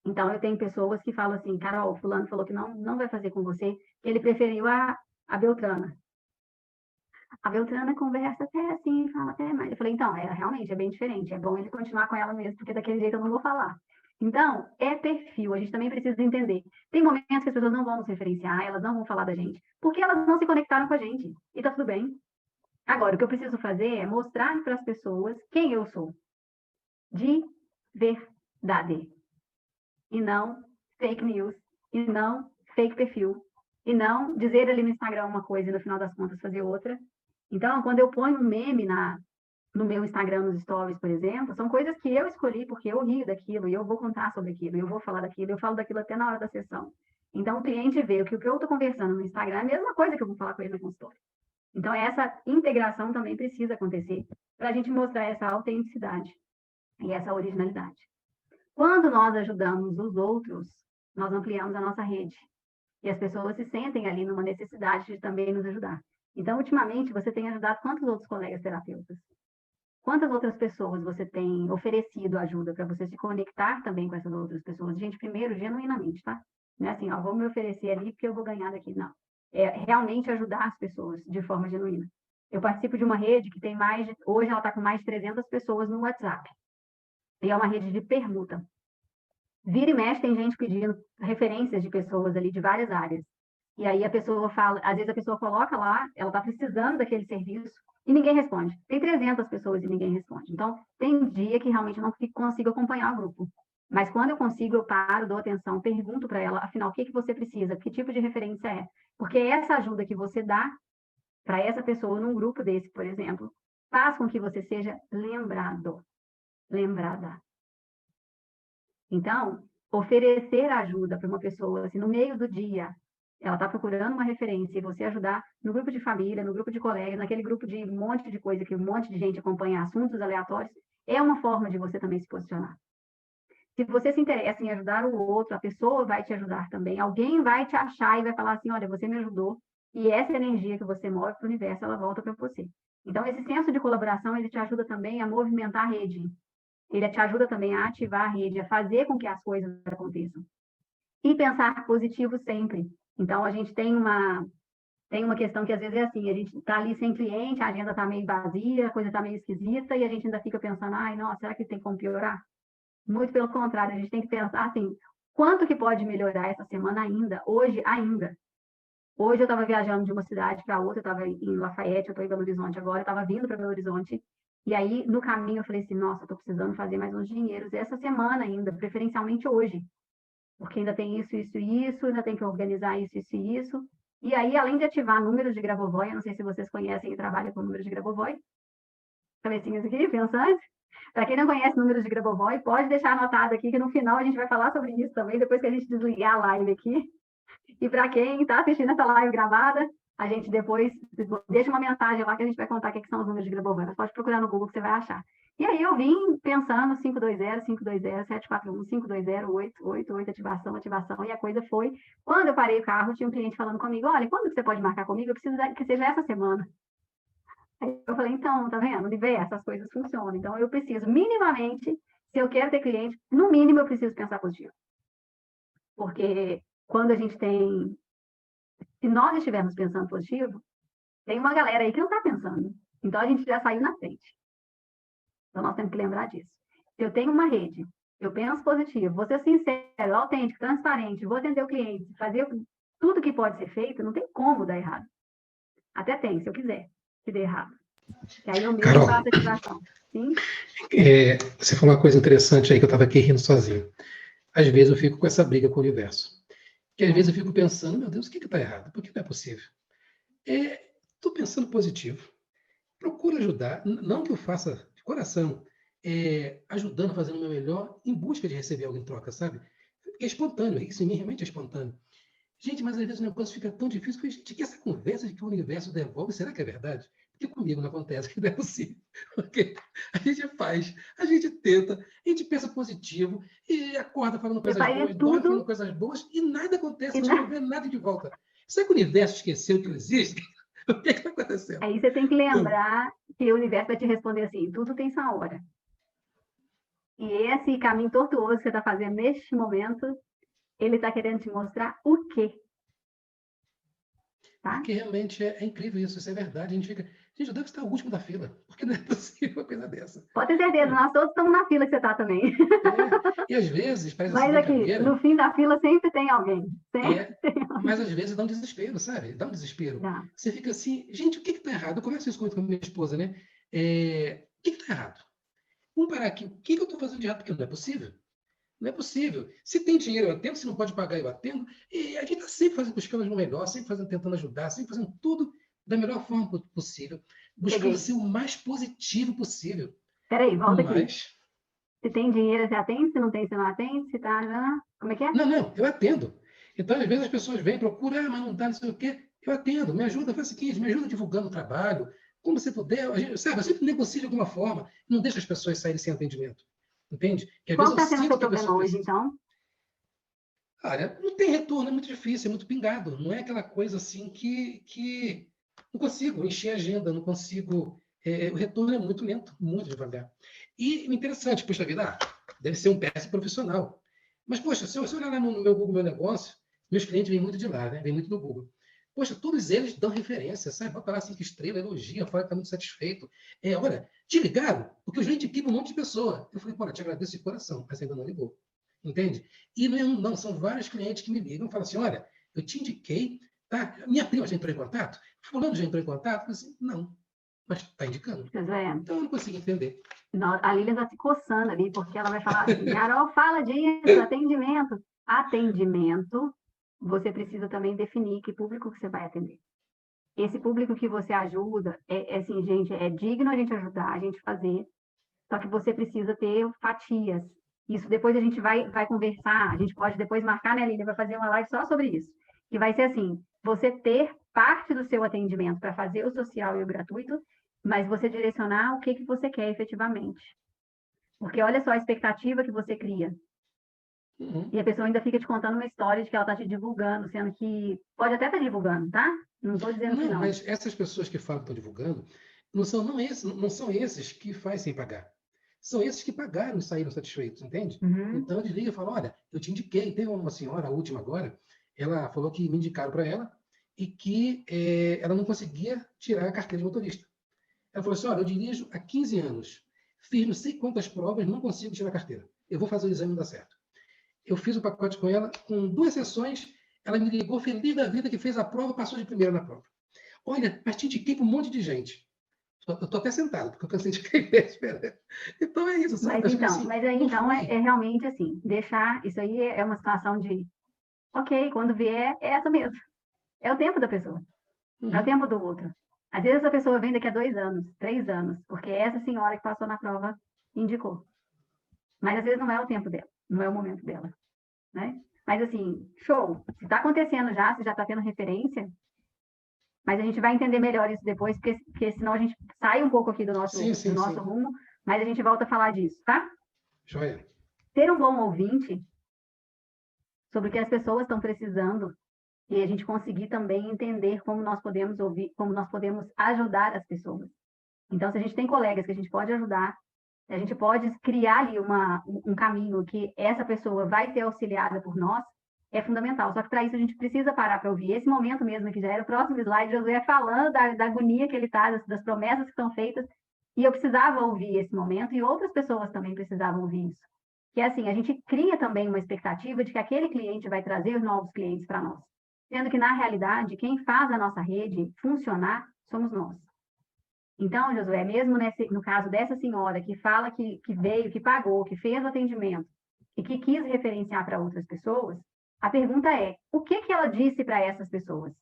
Então, eu tenho pessoas que falam assim, Carol, fulano falou que não vai fazer com você, que ele preferiu a Beltrana. A Beltrana conversa até assim, fala até mais. Eu falei, então, realmente é bem diferente. É bom ele continuar com ela mesmo, porque daquele jeito eu não vou falar. Então, é perfil, a gente também precisa entender. Tem momentos que as pessoas não vão nos referenciar, elas não vão falar da gente, porque elas não se conectaram com a gente. E tá tudo bem. Agora, o que eu preciso fazer é mostrar para as pessoas quem eu sou. De verdade. E não fake news. E não fake perfil. E não dizer ali no Instagram uma coisa e no final das contas fazer outra. Então, quando eu ponho um meme no meu Instagram, nos stories, por exemplo, são coisas que eu escolhi porque eu rio daquilo e eu vou contar sobre aquilo, eu vou falar daquilo, eu falo daquilo até na hora da sessão. Então, o cliente vê que o que eu estou conversando no Instagram é a mesma coisa que eu vou falar com ele no consultório. Então, essa integração também precisa acontecer para a gente mostrar essa autenticidade e essa originalidade. Quando nós ajudamos os outros, nós ampliamos a nossa rede. E as pessoas se sentem ali numa necessidade de também nos ajudar. Então, ultimamente, você tem ajudado quantos outros colegas terapeutas? Quantas outras pessoas você tem oferecido ajuda para você se conectar também com essas outras pessoas? Gente, primeiro, genuinamente, tá? Não é assim, vou me oferecer ali porque eu vou ganhar daqui. Não. É realmente ajudar as pessoas de forma genuína. Eu participo de uma rede que tem hoje ela está com mais de 300 pessoas no WhatsApp. E é uma rede de permuta. Vira e mexe, tem gente pedindo referências de pessoas ali de várias áreas. E aí a pessoa fala, às vezes a pessoa coloca lá, ela está precisando daquele serviço e ninguém responde. Tem 300 pessoas e ninguém responde. Então, tem dia que realmente eu não consigo acompanhar o grupo. Mas quando eu consigo, eu paro, dou atenção, pergunto para ela, afinal, o que você precisa? Que tipo de referência é? Porque essa ajuda que você dá para essa pessoa num grupo desse, por exemplo, faz com que você seja lembrado, lembrada. Então, oferecer ajuda para uma pessoa, assim, no meio do dia, ela está procurando uma referência e você ajudar no grupo de família, no grupo de colegas, naquele grupo de um monte de coisa que um monte de gente acompanha, assuntos aleatórios, é uma forma de você também se posicionar. Se você se interessa em ajudar o outro, a pessoa vai te ajudar também. Alguém vai te achar e vai falar assim, olha, você me ajudou, e essa energia que você move para o universo, ela volta para você. Então, esse senso de colaboração, ele te ajuda também a movimentar a rede. Ele te ajuda também a ativar a rede, a fazer com que as coisas aconteçam. E pensar positivo sempre. Então, a gente tem uma questão que às vezes é assim, a gente está ali sem cliente, a agenda está meio vazia, a coisa está meio esquisita, e a gente ainda fica pensando, nossa, será que tem como piorar? Muito pelo contrário, a gente tem que pensar assim, quanto que pode melhorar essa semana ainda, hoje ainda. Hoje eu estava viajando de uma cidade para outra, eu estava em Lafayette, eu estou em Belo Horizonte agora, eu estava vindo para Belo Horizonte, E aí, no caminho, eu falei assim, nossa, eu tô precisando fazer mais uns dinheiros essa semana ainda, preferencialmente hoje. Porque ainda tem isso, isso e isso, ainda tem que organizar isso, isso e isso. E aí, além de ativar números de Grabovoi, eu não sei se vocês conhecem e trabalham com números de Grabovoi, cabecinhas aqui, pensando. Para quem não conhece números de Grabovoi, pode deixar anotado aqui, que no final a gente vai falar sobre isso também, depois que a gente desligar a live aqui. E para quem está assistindo essa live gravada, a gente depois deixa uma mensagem lá que a gente vai contar o que são os números de Grabovoi. Mas pode procurar no Google que você vai achar. E aí eu vim pensando 520, 520, 741, 520, 888, ativação, e a coisa foi. Quando eu parei o carro, tinha um cliente falando comigo, olha, quando você pode marcar comigo? Eu preciso que seja essa semana. Aí eu falei, então, tá vendo? Diversas essas coisas funcionam. Então, eu preciso, minimamente, se eu quero ter cliente, no mínimo eu preciso pensar positivo. Porque quando a gente tem... Se nós estivermos pensando positivo, tem uma galera aí que não está pensando. Então, a gente já saiu na frente. Então, nós temos que lembrar disso. Se eu tenho uma rede, eu penso positivo, vou ser sincero, autêntico, transparente, vou atender o cliente, fazer tudo que pode ser feito, não tem como dar errado. Até tem, se eu quiser, que dê errado. E aí eu mesmo Carol, faço ativação. Sim? você falou uma coisa interessante aí que eu estava aqui rindo sozinho. Às vezes eu fico com essa briga com o universo. Que às vezes eu fico pensando, meu Deus, o que está errado? Por que não é possível? Estou pensando positivo. Procuro ajudar, não que eu faça de coração, ajudando, fazendo o meu melhor, em busca de receber algo em troca, sabe? É espontâneo, isso em mim realmente é espontâneo. Gente, mas às vezes o negócio fica tão difícil que a gente quer essa conversa de que o universo devolve, será que é verdade? Porque comigo não acontece, que não é possível. Porque a gente faz, a gente tenta, a gente pensa positivo, e acorda falando coisas boas, dorme falando coisas boas, e nada acontece, a gente não vê nada de volta. Será que o universo esqueceu que eu existo? O que está acontecendo? Aí você tem que lembrar que o universo vai te responder assim, tudo tem sua hora. E esse caminho tortuoso que você está fazendo neste momento, ele está querendo te mostrar o quê? Tá? Porque realmente é incrível isso é verdade. A gente fica, gente, eu devo estar o último da fila, porque não é possível uma coisa dessa. Pode ter certeza, nós todos estamos na fila que você está também. E às vezes parece Mas assim, aqui, no fim da fila sempre tem alguém. Mas às vezes dá um desespero, sabe? Dá um desespero. Dá. Você fica assim, gente, o que está errado? Eu converso isso com a minha esposa, né? O que está errado? Vamos parar aqui. O que eu estou fazendo de errado? Porque não é possível. Não é possível. Se tem dinheiro, eu atendo. Se não pode pagar, eu atendo. E a gente está sempre fazendo, buscando o melhor, sempre fazendo, tentando ajudar, sempre fazendo tudo da melhor forma possível, buscando ser o mais positivo possível. Peraí, volta aqui. Se tem dinheiro, você atende. Se não tem, você não atende. Se tá... Como é que é? Não, eu atendo. Então, às vezes, as pessoas vêm, procuram, mas não dá, não sei o quê. Eu atendo, me ajuda, faz o seguinte, me ajuda divulgando o trabalho, como você puder. Sabe, eu sempre negocio de alguma forma, não deixa as pessoas saírem sem atendimento. Entende? Que, qual está sendo o seu problema hoje, então? Olha, não tem retorno, é muito difícil, é muito pingado. Não é aquela coisa assim que não consigo encher a agenda, não consigo. O retorno é muito lento, muito devagar. E o interessante, poxa vida, deve ser um péssimo profissional. Mas, poxa, se eu olhar lá no meu Google, meu negócio, meus clientes vêm muito de lá, né? Vêm muito do Google. Poxa, todos eles dão referência, sabe? Bota lá 5 estrelas, elogia, fala que está muito satisfeito. Olha, te ligaram, porque eu já indiquei para um monte de pessoa. Eu falei, olha, te agradeço de coração, mas ainda não ligou. Entende? E não é um, não, são vários clientes que me ligam e falam assim, olha, eu te indiquei, tá? Minha prima já entrou em contato? Fulano já entrou em contato? Eu falei assim, não, mas está indicando. Então eu não consigo entender. A Lília está se coçando ali, porque ela vai falar assim, Carol, fala disso, atendimento. Atendimento, você precisa também definir que público que você vai atender. Esse público que você ajuda, assim, gente, é digno a gente ajudar, a gente fazer, só que você precisa ter fatias. Isso depois a gente vai conversar, a gente pode depois marcar, né, Lília, vai fazer uma live só sobre isso. Que vai ser assim, você ter parte do seu atendimento para fazer o social e o gratuito, mas você direcionar o que você quer efetivamente. Porque olha só a expectativa que você cria. Uhum. E a pessoa ainda fica te contando uma história de que ela está te divulgando, sendo que pode até estar divulgando, tá? Não estou dizendo que não. Mas essas pessoas que falam que estão divulgando, não são esses que fazem sem pagar. São esses que pagaram e saíram satisfeitos, entende? Uhum. Então, eles ligam e falam, olha, eu te indiquei. Teve uma senhora, a última agora, ela falou que me indicaram para ela e que ela não conseguia tirar a carteira de motorista. Ela falou assim, olha, eu dirijo há 15 anos, fiz não sei quantas provas, não consigo tirar a carteira. Eu vou fazer o exame, não dá certo. Eu fiz o pacote com ela, com 2 sessões, ela me ligou feliz da vida que fez a prova, passou de primeira na prova. Olha, mas te indiquei para um monte de gente. Eu tô até sentado, porque eu cansei de cair pé esperando. Então é isso, sabe? Mas Acho que, então, assim, mas aí não então foi. é realmente assim, deixar, isso aí é uma situação de, ok, quando vier, é essa mesmo. É o tempo da pessoa, é o Uhum. tempo do outro. Às vezes a pessoa vem daqui a 2 anos, 3 anos, porque essa senhora que passou na prova indicou. Mas às vezes não é o tempo dela, não é o momento dela, né? Mas assim, show. Se está acontecendo já, se já está tendo referência, mas a gente vai entender melhor isso depois, porque senão a gente sai um pouco aqui do Sim, do sim, nosso sim. rumo, mas a gente volta a falar disso, tá? Joia. Ter um bom ouvinte sobre o que as pessoas estão precisando e a gente conseguir também entender como nós podemos ouvir, como nós podemos ajudar as pessoas. Então, se a gente tem colegas que a gente pode ajudar, a gente pode criar ali um caminho que essa pessoa vai ser auxiliada por nós, é fundamental. Só que para isso a gente precisa parar para ouvir. Esse momento mesmo, que já era o próximo slide, Josué falando da agonia que ele está, das promessas que estão feitas, e eu precisava ouvir esse momento, e outras pessoas também precisavam ouvir isso. Que é assim, a gente cria também uma expectativa de que aquele cliente vai trazer novos clientes para nós. Sendo que, na realidade, quem faz a nossa rede funcionar somos nós. Então, Josué, mesmo no caso dessa senhora que fala que veio, que pagou, que fez o atendimento e que quis referenciar para outras pessoas, a pergunta é: o que que ela disse para essas pessoas?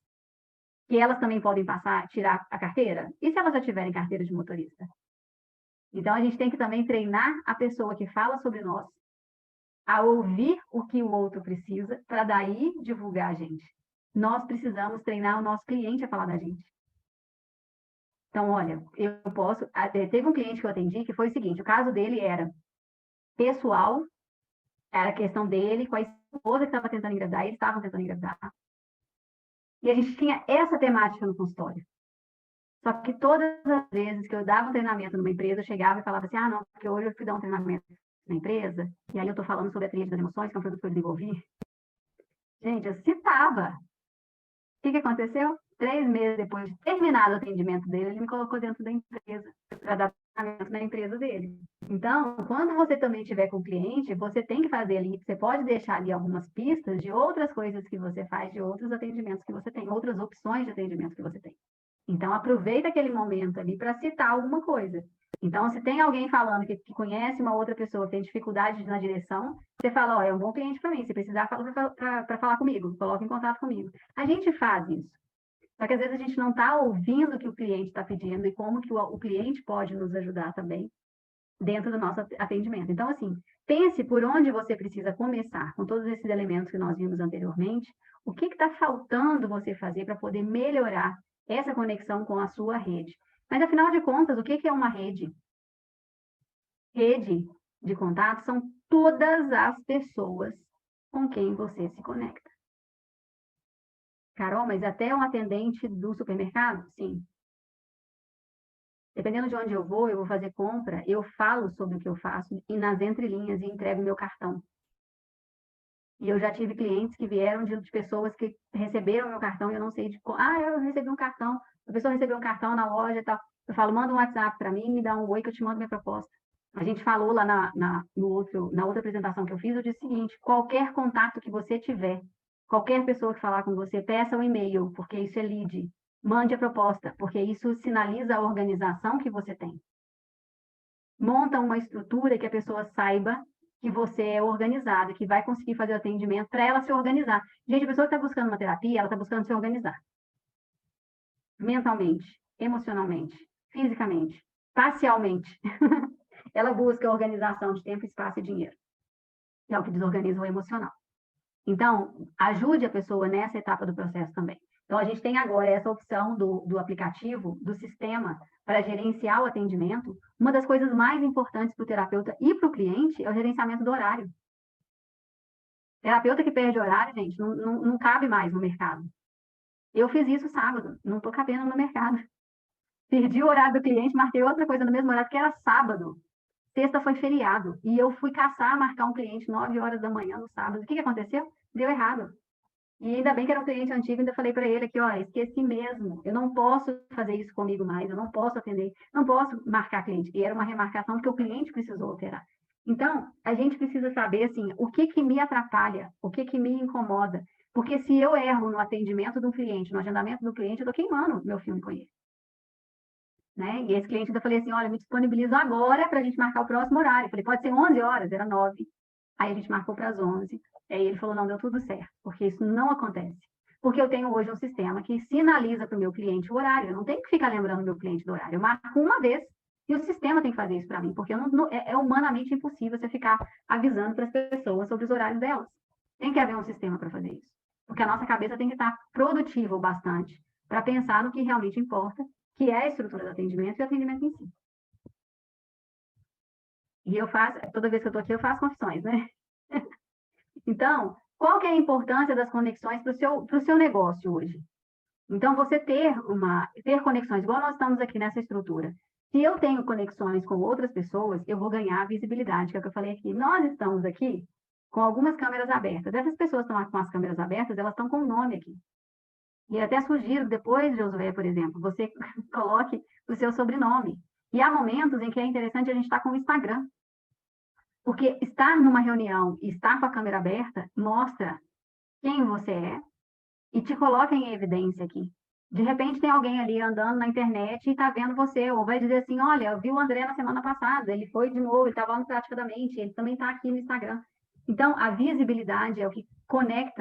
Que elas também podem passar, tirar a carteira? E se elas já tiverem carteira de motorista? Então, a gente tem que também treinar a pessoa que fala sobre nós a ouvir o que o outro precisa, para daí divulgar a gente. Nós precisamos treinar o nosso cliente a falar da gente. Então, olha, eu posso. Teve um cliente que eu atendi que foi o seguinte: o caso dele era pessoal, era a questão dele com a esposa que estava tentando engravidar, eles estavam tentando engravidar. E a gente tinha essa temática no consultório. Só que todas as vezes que eu dava um treinamento numa empresa, eu chegava e falava assim: ah, não, porque hoje eu fui dar um treinamento na empresa, e aí eu estou falando sobre a tríade das emoções, que é um produto que eu desenvolvi. Gente, eu citava. O que aconteceu? 3 meses depois de terminado o atendimento dele, ele me colocou dentro da empresa, para dar treinamento na empresa dele. Então, quando você também estiver com o cliente, você tem que fazer ali, você pode deixar ali algumas pistas de outras coisas que você faz, de outros atendimentos que você tem, outras opções de atendimento que você tem. Então, aproveita aquele momento ali para citar alguma coisa. Então, se tem alguém falando que conhece uma outra pessoa que tem dificuldade na direção, você fala: ó, é um bom cliente para mim, se precisar, fala para falar comigo, coloca em contato comigo. A gente faz isso. Só que às vezes a gente não está ouvindo o que o cliente está pedindo e como que o cliente pode nos ajudar também dentro do nosso atendimento. Então, assim, pense por onde você precisa começar, com todos esses elementos que nós vimos anteriormente, o que está faltando você fazer para poder melhorar essa conexão com a sua rede. Mas, afinal de contas, o que é uma rede? Rede de contato são todas as pessoas com quem você se conecta. Carol, mas até um atendente do supermercado? Sim. Dependendo de onde eu vou fazer compra, eu falo sobre o que eu faço e nas entrelinhas e entrego o meu cartão. E eu já tive clientes que vieram de pessoas que receberam meu cartão e eu não sei de como. Ah, eu recebi um cartão. A pessoa recebeu um cartão na loja e tal. Eu falo: manda um WhatsApp para mim, me dá um oi que eu te mando minha proposta. A gente falou lá na outra apresentação que eu fiz, eu disse o seguinte: qualquer contato que você tiver, qualquer pessoa que falar com você, peça um e-mail, porque isso é lead. Mande a proposta, porque isso sinaliza a organização que você tem. Monta uma estrutura que a pessoa saiba que você é organizado, que vai conseguir fazer o atendimento para ela se organizar. Gente, a pessoa que está buscando uma terapia, ela está buscando se organizar. Mentalmente, emocionalmente, fisicamente, parcialmente. Ela busca organização de tempo, espaço e dinheiro. É o que desorganiza o emocional. Então, ajude a pessoa nessa etapa do processo também. Então, a gente tem agora essa opção do aplicativo, do sistema, para gerenciar o atendimento. Uma das coisas mais importantes para o terapeuta e para o cliente é o gerenciamento do horário. Terapeuta que perde horário, gente, não cabe mais no mercado. Eu fiz isso sábado, não estou cabendo no mercado. Perdi o horário do cliente, marquei outra coisa no mesmo horário, que era sábado. Sexta foi feriado. E eu fui caçar, marcar um cliente 9 horas da manhã no sábado. O que aconteceu? Deu errado. E ainda bem que era um cliente antigo, ainda falei para ele aqui: ó, esqueci mesmo, eu não posso fazer isso comigo mais, eu não posso atender, não posso marcar cliente. E era uma remarcação que o cliente precisou alterar. Então, a gente precisa saber, assim, o que me atrapalha, o que me incomoda. Porque se eu erro no atendimento do cliente, no agendamento do cliente, eu estou queimando meu filme com ele. né? E esse cliente ainda falei assim, olha, me disponibilizo agora para a gente marcar o próximo horário. Eu falei, pode ser 11 horas, era 9. Aí a gente marcou para as 11. Aí ele falou, não, deu tudo certo, porque isso não acontece. Porque eu tenho hoje um sistema que sinaliza para o meu cliente o horário. Eu não tenho que ficar lembrando o meu cliente do horário. Eu marco uma vez e o sistema tem que fazer isso para mim, porque é humanamente impossível você ficar avisando para as pessoas sobre os horários delas. Tem que haver um sistema para fazer isso. Porque a nossa cabeça tem que estar produtiva o bastante para pensar no que realmente importa, que é a estrutura do atendimento e o atendimento em si. E eu faço, toda vez que eu estou aqui, eu faço confissões, né? Então, qual que é a importância das conexões para o seu negócio hoje? Então, você ter conexões, igual nós estamos aqui nessa estrutura. Se eu tenho conexões com outras pessoas, eu vou ganhar visibilidade, que é o que eu falei aqui. Nós estamos aqui com algumas câmeras abertas. Essas pessoas que estão com as câmeras abertas, elas estão com o nome aqui. E até sugiro, depois, Josué, por exemplo, você coloque o seu sobrenome. E há momentos em que é interessante a gente estar com o Instagram. Porque estar numa reunião e estar com a câmera aberta mostra quem você é e te coloca em evidência aqui. De repente tem alguém ali andando na internet e está vendo você, ou vai dizer assim, olha, eu vi o André na semana passada, ele foi de novo, ele estava lá no Prática da Mente, ele também está aqui no Instagram. Então, a visibilidade é o que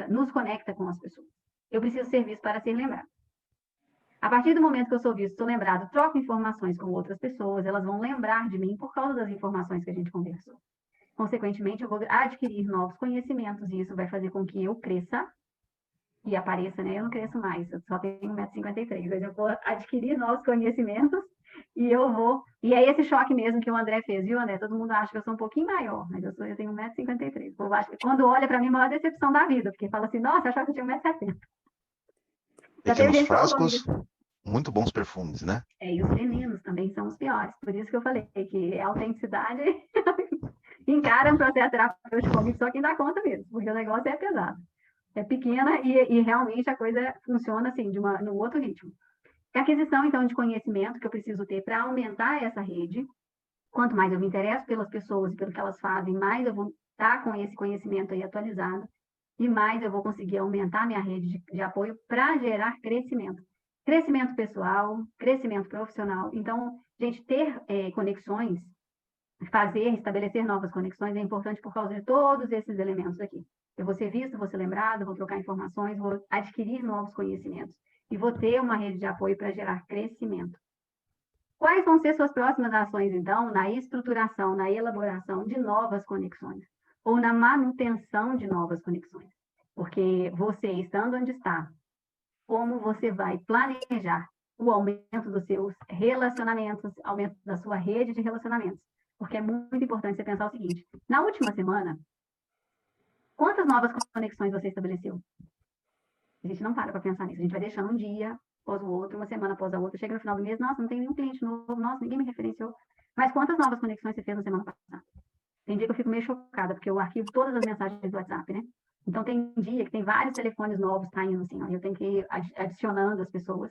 nos conecta com as pessoas. Eu preciso ser visto para ser lembrado. A partir do momento que eu sou visto, sou lembrado, troco informações com outras pessoas, elas vão lembrar de mim por causa das informações que a gente conversou. Consequentemente, eu vou adquirir novos conhecimentos e isso vai fazer com que eu cresça e apareça, né? Eu não cresço mais, eu só tenho 1,53 m, mas eu vou adquirir novos conhecimentos e eu vou... E é esse choque mesmo que o André fez, viu, André? Todo mundo acha que eu sou um pouquinho maior, mas eu tenho 1,53 m. Quando olha para mim, é a maior decepção da vida, porque fala assim, nossa, eu achava que eu tinha 1,70 m. Pequenos frascos, muito bons perfumes, né? E os venenos também são os piores. Por isso que eu falei que a autenticidade encara um processo terapêutico comigo só quem dá conta mesmo, porque o negócio é pesado. É pequena e realmente a coisa funciona assim, num outro ritmo. A aquisição, então, de conhecimento que eu preciso ter para aumentar essa rede. Quanto mais eu me interesso pelas pessoas e pelo que elas fazem, mais eu vou estar com esse conhecimento aí atualizado e mais eu vou conseguir aumentar minha rede de apoio para gerar crescimento. Crescimento pessoal, crescimento profissional. Então, gente, ter conexões, estabelecer novas conexões é importante por causa de todos esses elementos aqui. Eu vou ser visto, vou ser lembrado, vou trocar informações, vou adquirir novos conhecimentos e vou ter uma rede de apoio para gerar crescimento. Quais vão ser suas próximas ações, então, na estruturação, na elaboração de novas conexões ou na manutenção de novas conexões? Porque você, estando onde está, como você vai planejar o aumento dos seus relacionamentos, aumento da sua rede de relacionamentos? Porque é muito importante você pensar o seguinte, na última semana, quantas novas conexões você estabeleceu? A gente não para pensar nisso, a gente vai deixando um dia após o outro, uma semana após a outra, chega no final do mês, nossa, não tem nenhum cliente novo, nossa, ninguém me referenciou. Mas quantas novas conexões você fez na semana passada? Tem dia que eu fico meio chocada, porque eu arquivo todas as mensagens do WhatsApp, né? Então tem dia que tem vários telefones novos caindo, assim, ó, eu tenho que ir adicionando as pessoas.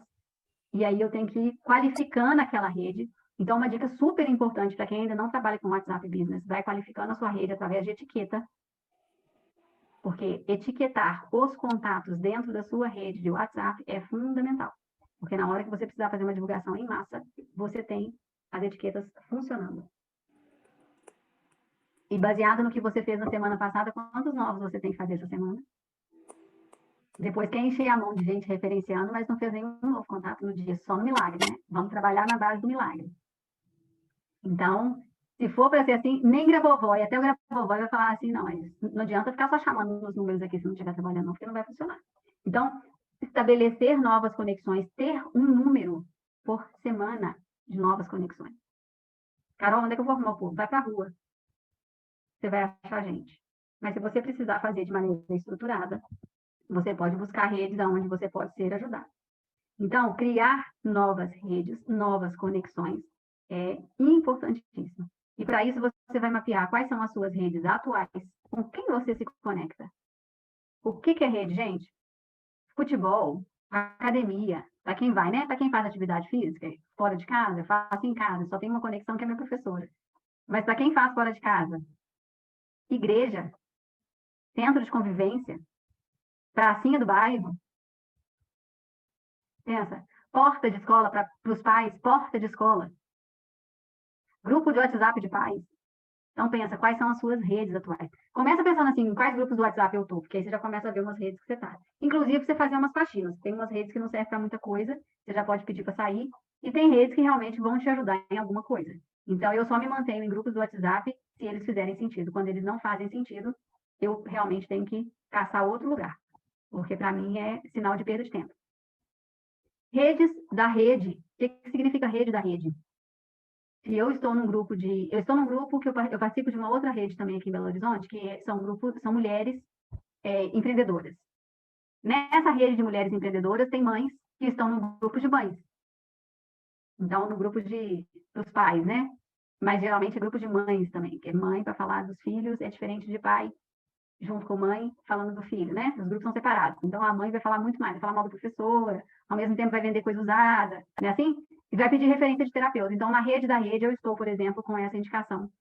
E aí eu tenho que ir qualificando aquela rede. Então, uma dica super importante para quem ainda não trabalha com WhatsApp Business, vai qualificando a sua rede através de etiqueta, porque etiquetar os contatos dentro da sua rede de WhatsApp é fundamental. Porque na hora que você precisar fazer uma divulgação em massa, você tem as etiquetas funcionando. E baseado no que você fez na semana passada, quantos novos você tem que fazer essa semana? Depois quer encher a mão de gente referenciando, mas não fez nenhum novo contato no dia, só no milagre, né? Vamos trabalhar na base do milagre. Então, se for para ser assim, nem Grabovoi, até o Grabovoi vai falar assim, não, não adianta ficar só chamando os números aqui se não estiver trabalhando, não, porque não vai funcionar. Então, estabelecer novas conexões, ter um número por semana de novas conexões. Carol, onde é que eu vou arrumar o povo? Vai para a rua. Você vai achar gente. Mas se você precisar fazer de maneira estruturada, você pode buscar redes onde você pode ser ajudado. Então, criar novas redes, novas conexões é importantíssimo. E para isso você vai mapear quais são as suas redes atuais, com quem você se conecta. O que é rede, gente? Futebol, academia, para quem vai, né? Para quem faz atividade física, fora de casa, eu faço em casa, só tenho uma conexão que é minha professora. Mas para quem faz fora de casa, igreja, centro de convivência, pracinha do bairro. Pensa, Porta de escola para os pais, porta de escola. Grupo de WhatsApp de pais. Então, pensa, quais são as suas redes atuais? Começa pensando assim, em quais grupos do WhatsApp eu estou, porque aí você já começa a ver umas redes que você está. Inclusive, você fazer umas faxinas. Tem umas redes que não servem para muita coisa, você já pode pedir para sair, e tem redes que realmente vão te ajudar em alguma coisa. Então, eu só me mantenho em grupos do WhatsApp se eles fizerem sentido. Quando eles não fazem sentido, eu realmente tenho que caçar outro lugar, porque para mim é sinal de perda de tempo. Redes da rede. O que significa rede da rede? Se eu estou num grupo eu estou num grupo que eu participo de uma outra rede também aqui em Belo Horizonte, que são mulheres empreendedoras. Nessa rede de mulheres empreendedoras tem mães que estão no grupo de mães. Então, no grupo dos pais, né? Mas geralmente é grupo de mães também, que é mãe para falar dos filhos é diferente de pai junto com mãe falando do filho, né? Os grupos são separados. Então, a mãe vai falar muito mais, vai falar mal da professora, ao mesmo tempo vai vender coisa usada, não é assim? E vai pedir referência de terapeuta. Então, na rede da rede, eu estou, por exemplo, com essa indicação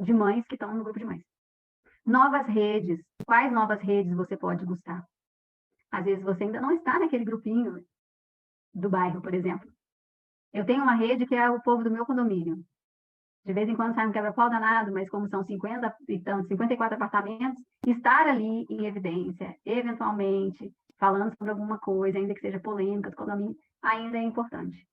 de mães que estão no grupo de mães. Novas redes. Quais novas redes você pode buscar? Às vezes você ainda não está naquele grupinho do bairro, por exemplo. Eu tenho uma rede que é o povo do meu condomínio. De vez em quando sai um quebra-pau danado, mas como são 54 apartamentos, estar ali em evidência, eventualmente, falando sobre alguma coisa, ainda que seja polêmica do condomínio, ainda é importante.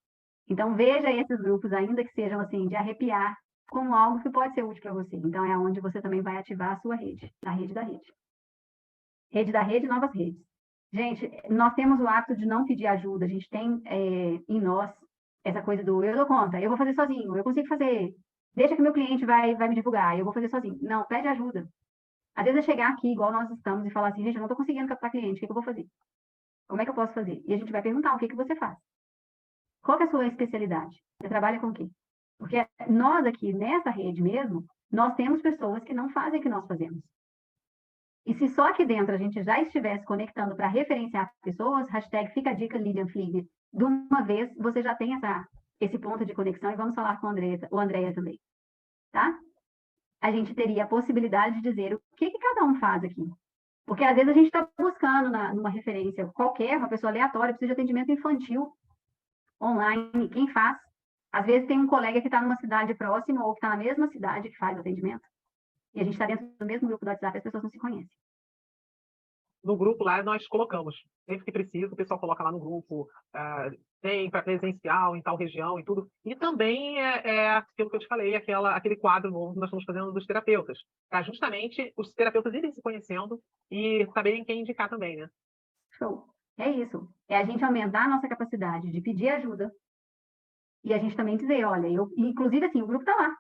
Então, veja esses grupos, ainda que sejam assim, de arrepiar, como algo que pode ser útil para você. Então, é onde você também vai ativar a sua rede, a rede da rede. Rede da rede, novas redes. Gente, nós temos o hábito de não pedir ajuda, a gente tem em nós essa coisa do eu dou conta, eu vou fazer sozinho, eu consigo fazer, deixa que meu cliente vai me divulgar, eu vou fazer sozinho. Não, pede ajuda. Às vezes é chegar aqui, igual nós estamos, e falar assim, gente, eu não estou conseguindo captar cliente, o que eu vou fazer? Como é que eu posso fazer? E a gente vai perguntar o que você faz. Qual que é a sua especialidade? Você trabalha com o quê? Porque nós aqui, nessa rede mesmo, nós temos pessoas que não fazem o que nós fazemos. E se só aqui dentro a gente já estivesse conectando para referenciar pessoas, hashtag fica a dica Lilian Flieg, de uma vez você já tem esse ponto de conexão, e vamos falar com o Andréia também, tá? A gente teria a possibilidade de dizer o que cada um faz aqui. Porque às vezes a gente está buscando numa referência qualquer, uma pessoa aleatória, precisa de atendimento infantil online, quem faz? Às vezes tem um colega que está numa cidade próxima ou que está na mesma cidade que faz atendimento. E a gente está dentro do mesmo grupo do WhatsApp e as pessoas não se conhecem. No grupo lá nós colocamos, sempre que precisa, o pessoal coloca lá no grupo, tem para presencial em tal região e tudo. E também é aquilo que eu te falei, aquele quadro novo que nós estamos fazendo dos terapeutas, para justamente os terapeutas irem se conhecendo e saberem quem indicar também, né? Show. É isso. É a gente aumentar a nossa capacidade de pedir ajuda e a gente também dizer, olha, inclusive assim, o grupo está lá.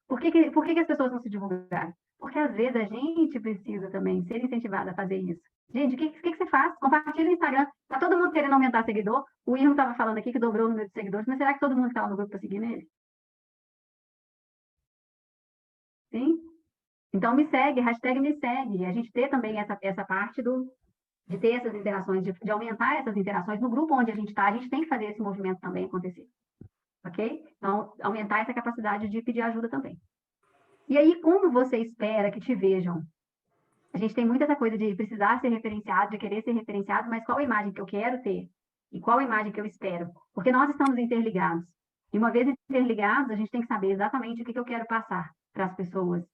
Por que as pessoas não se divulgaram? Porque às vezes a gente precisa também ser incentivada a fazer isso. Gente, o que você faz? Compartilha no Instagram. Tá todo mundo querendo aumentar seguidor? O Irmo estava falando aqui que dobrou o número de seguidores, mas será que todo mundo que está lá no grupo está seguindo ele? Sim? Então me segue, hashtag me segue. A gente ter também essa parte de ter essas interações, de aumentar essas interações no grupo onde a gente tem que fazer esse movimento também acontecer. Ok? Então, aumentar essa capacidade de pedir ajuda também. E aí, como você espera que te vejam? A gente tem muito essa coisa de precisar ser referenciado, de querer ser referenciado, mas qual a imagem que eu quero ter? E qual a imagem que eu espero? Porque nós estamos interligados. E uma vez interligados, a gente tem que saber exatamente o que eu quero passar para as pessoas.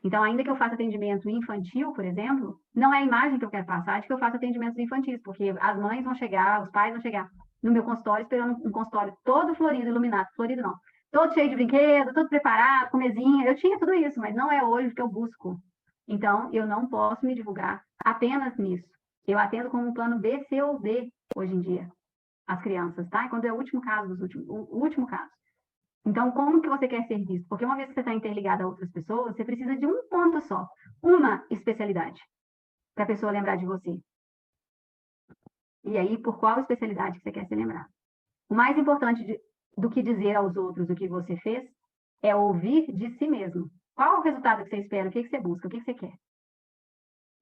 Então, ainda que eu faça atendimento infantil, por exemplo, não é a imagem que eu quero passar de que eu faço atendimentos infantis, porque as mães vão chegar, os pais vão chegar no meu consultório, esperando um consultório todo florido, iluminado, florido não, todo cheio de brinquedo, todo preparado, com mesinha. Eu tinha tudo isso, mas não é hoje o que eu busco. Então, eu não posso me divulgar apenas nisso. Eu atendo como um plano B, C ou D, hoje em dia, as crianças, tá? E quando é o último caso, o último caso. Então, como que você quer ser visto? Porque uma vez que você está interligado a outras pessoas, você precisa de um ponto só, uma especialidade, para a pessoa lembrar de você. E aí, por qual especialidade que você quer ser lembrado? O mais importante do que dizer aos outros o que você fez é ouvir de si mesmo. Qual o resultado que você espera? O que você busca? O que você quer?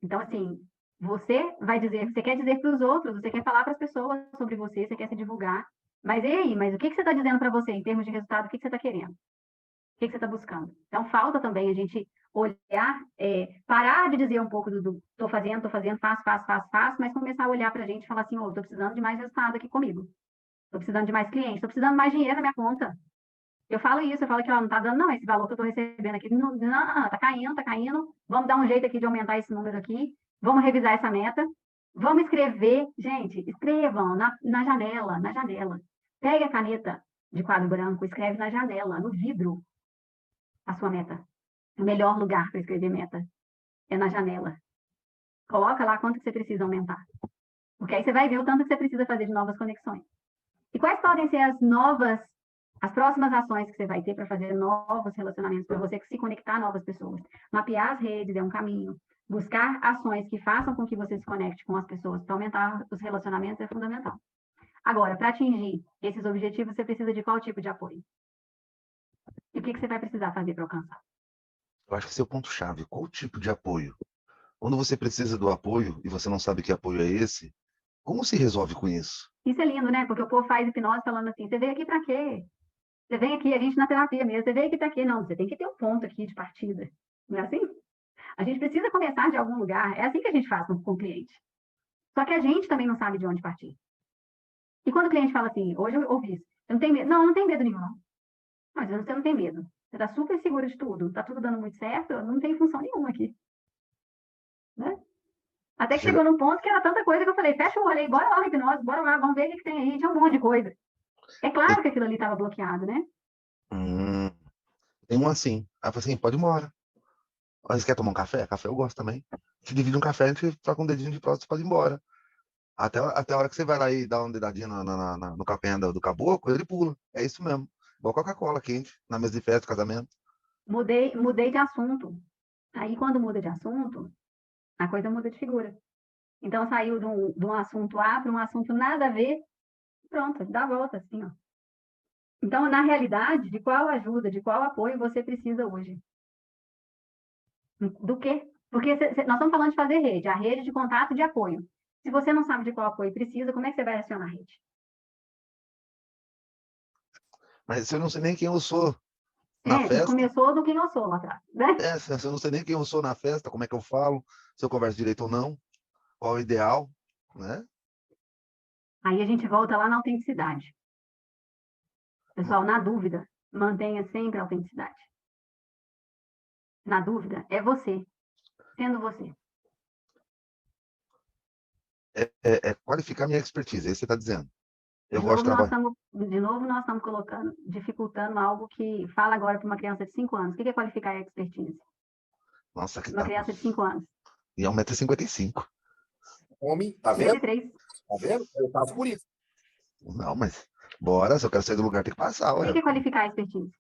Então, assim, você vai dizer, você quer dizer para os outros, você quer falar para as pessoas sobre você, você quer se divulgar. Mas e aí? Mas o que você está dizendo para você em termos de resultado? O que você está querendo? O que você está buscando? Então, falta também a gente olhar, parar de dizer um pouco do tô fazendo, faço, mas começar a olhar para a gente e falar assim, tô precisando de mais resultado aqui comigo. Tô precisando de mais clientes, tô precisando de mais dinheiro na minha conta. Eu falo isso, eu falo que não tá dando, não, esse valor que eu tô recebendo aqui, não, tá caindo, vamos dar um jeito aqui de aumentar esse número aqui, vamos revisar essa meta, vamos escrever, gente, escrevam na janela. Pegue a caneta de quadro branco, escreve na janela, no vidro, a sua meta. O melhor lugar para escrever meta é na janela. Coloca lá quanto que você precisa aumentar. Porque aí você vai ver o tanto que você precisa fazer de novas conexões. E quais podem ser as próximas ações que você vai ter para fazer novos relacionamentos, para você se conectar a novas pessoas. Mapear as redes é um caminho. Buscar ações que façam com que você se conecte com as pessoas para aumentar os relacionamentos é fundamental. Agora, para atingir esses objetivos, você precisa de qual tipo de apoio? E o que você vai precisar fazer para alcançar? Eu acho que esse é o ponto-chave. Qual tipo de apoio? Quando você precisa do apoio e você não sabe que apoio é esse, como se resolve com isso? Isso é lindo, né? Porque o povo faz hipnose falando assim, você veio aqui para quê? Você vem aqui, a gente na terapia mesmo, você veio aqui para quê? Não, você tem que ter um ponto aqui de partida. Não é assim? A gente precisa começar de algum lugar. É assim que a gente faz com o cliente. Só que a gente também não sabe de onde partir. E quando o cliente fala assim, hoje eu ouvi isso, eu não tenho medo. Não, não tem medo nenhum, não. Mas você não tem medo. Você está super seguro de tudo. Está tudo dando muito certo, não tem função nenhuma aqui. Né? Até que chegou num ponto que era tanta coisa que eu falei, fecha o olho aí, bora lá, hipnose, bora lá, vamos ver o que tem aí. Tinha um monte de coisa. É claro que aquilo ali estava bloqueado, né? Tem um assim. Aí eu falei assim, pode ir embora. Você quer tomar um café? Café eu gosto também. Te divide um café, a gente troca um dedinho de próstata e pode ir embora. Até a hora que você vai lá e dá uma dedadinha no calcanhar do caboclo, ele pula. É isso mesmo. Igual Coca-Cola quente, na mesa de festa, casamento. Mudei de assunto. Aí, quando muda de assunto, a coisa muda de figura. Então, saiu de um assunto A para um assunto nada a ver, pronto, dá a volta, assim, ó. Então, na realidade, de qual ajuda, de qual apoio você precisa hoje? Do quê? Porque nós estamos falando de fazer rede, a rede de contato e de apoio. Se você não sabe de qual apoio precisa, como é que você vai acionar a rede? Mas se eu não sei nem quem eu sou na E festa, começou do quem eu sou lá atrás, né? se eu não sei nem quem eu sou na festa, como é que eu falo, se eu converso direito ou não, qual é o ideal, né? Aí a gente volta lá na autenticidade. Pessoal, na dúvida, mantenha sempre a autenticidade. Na dúvida, é você, sendo você. É qualificar minha expertise, é isso que você está dizendo. Eu De gosto de novo, trabalhar. nós estamos colocando, dificultando algo que fala agora para uma criança de 5 anos. O que é qualificar a expertise? Nossa, que Uma tá. criança de 5 anos. E é 1,55 m. Homem, tá vendo? 53. Tá vendo? Eu passo por isso. Não, mas bora, se eu quero sair do lugar, tem que passar, O ué. que é qualificar a expertise?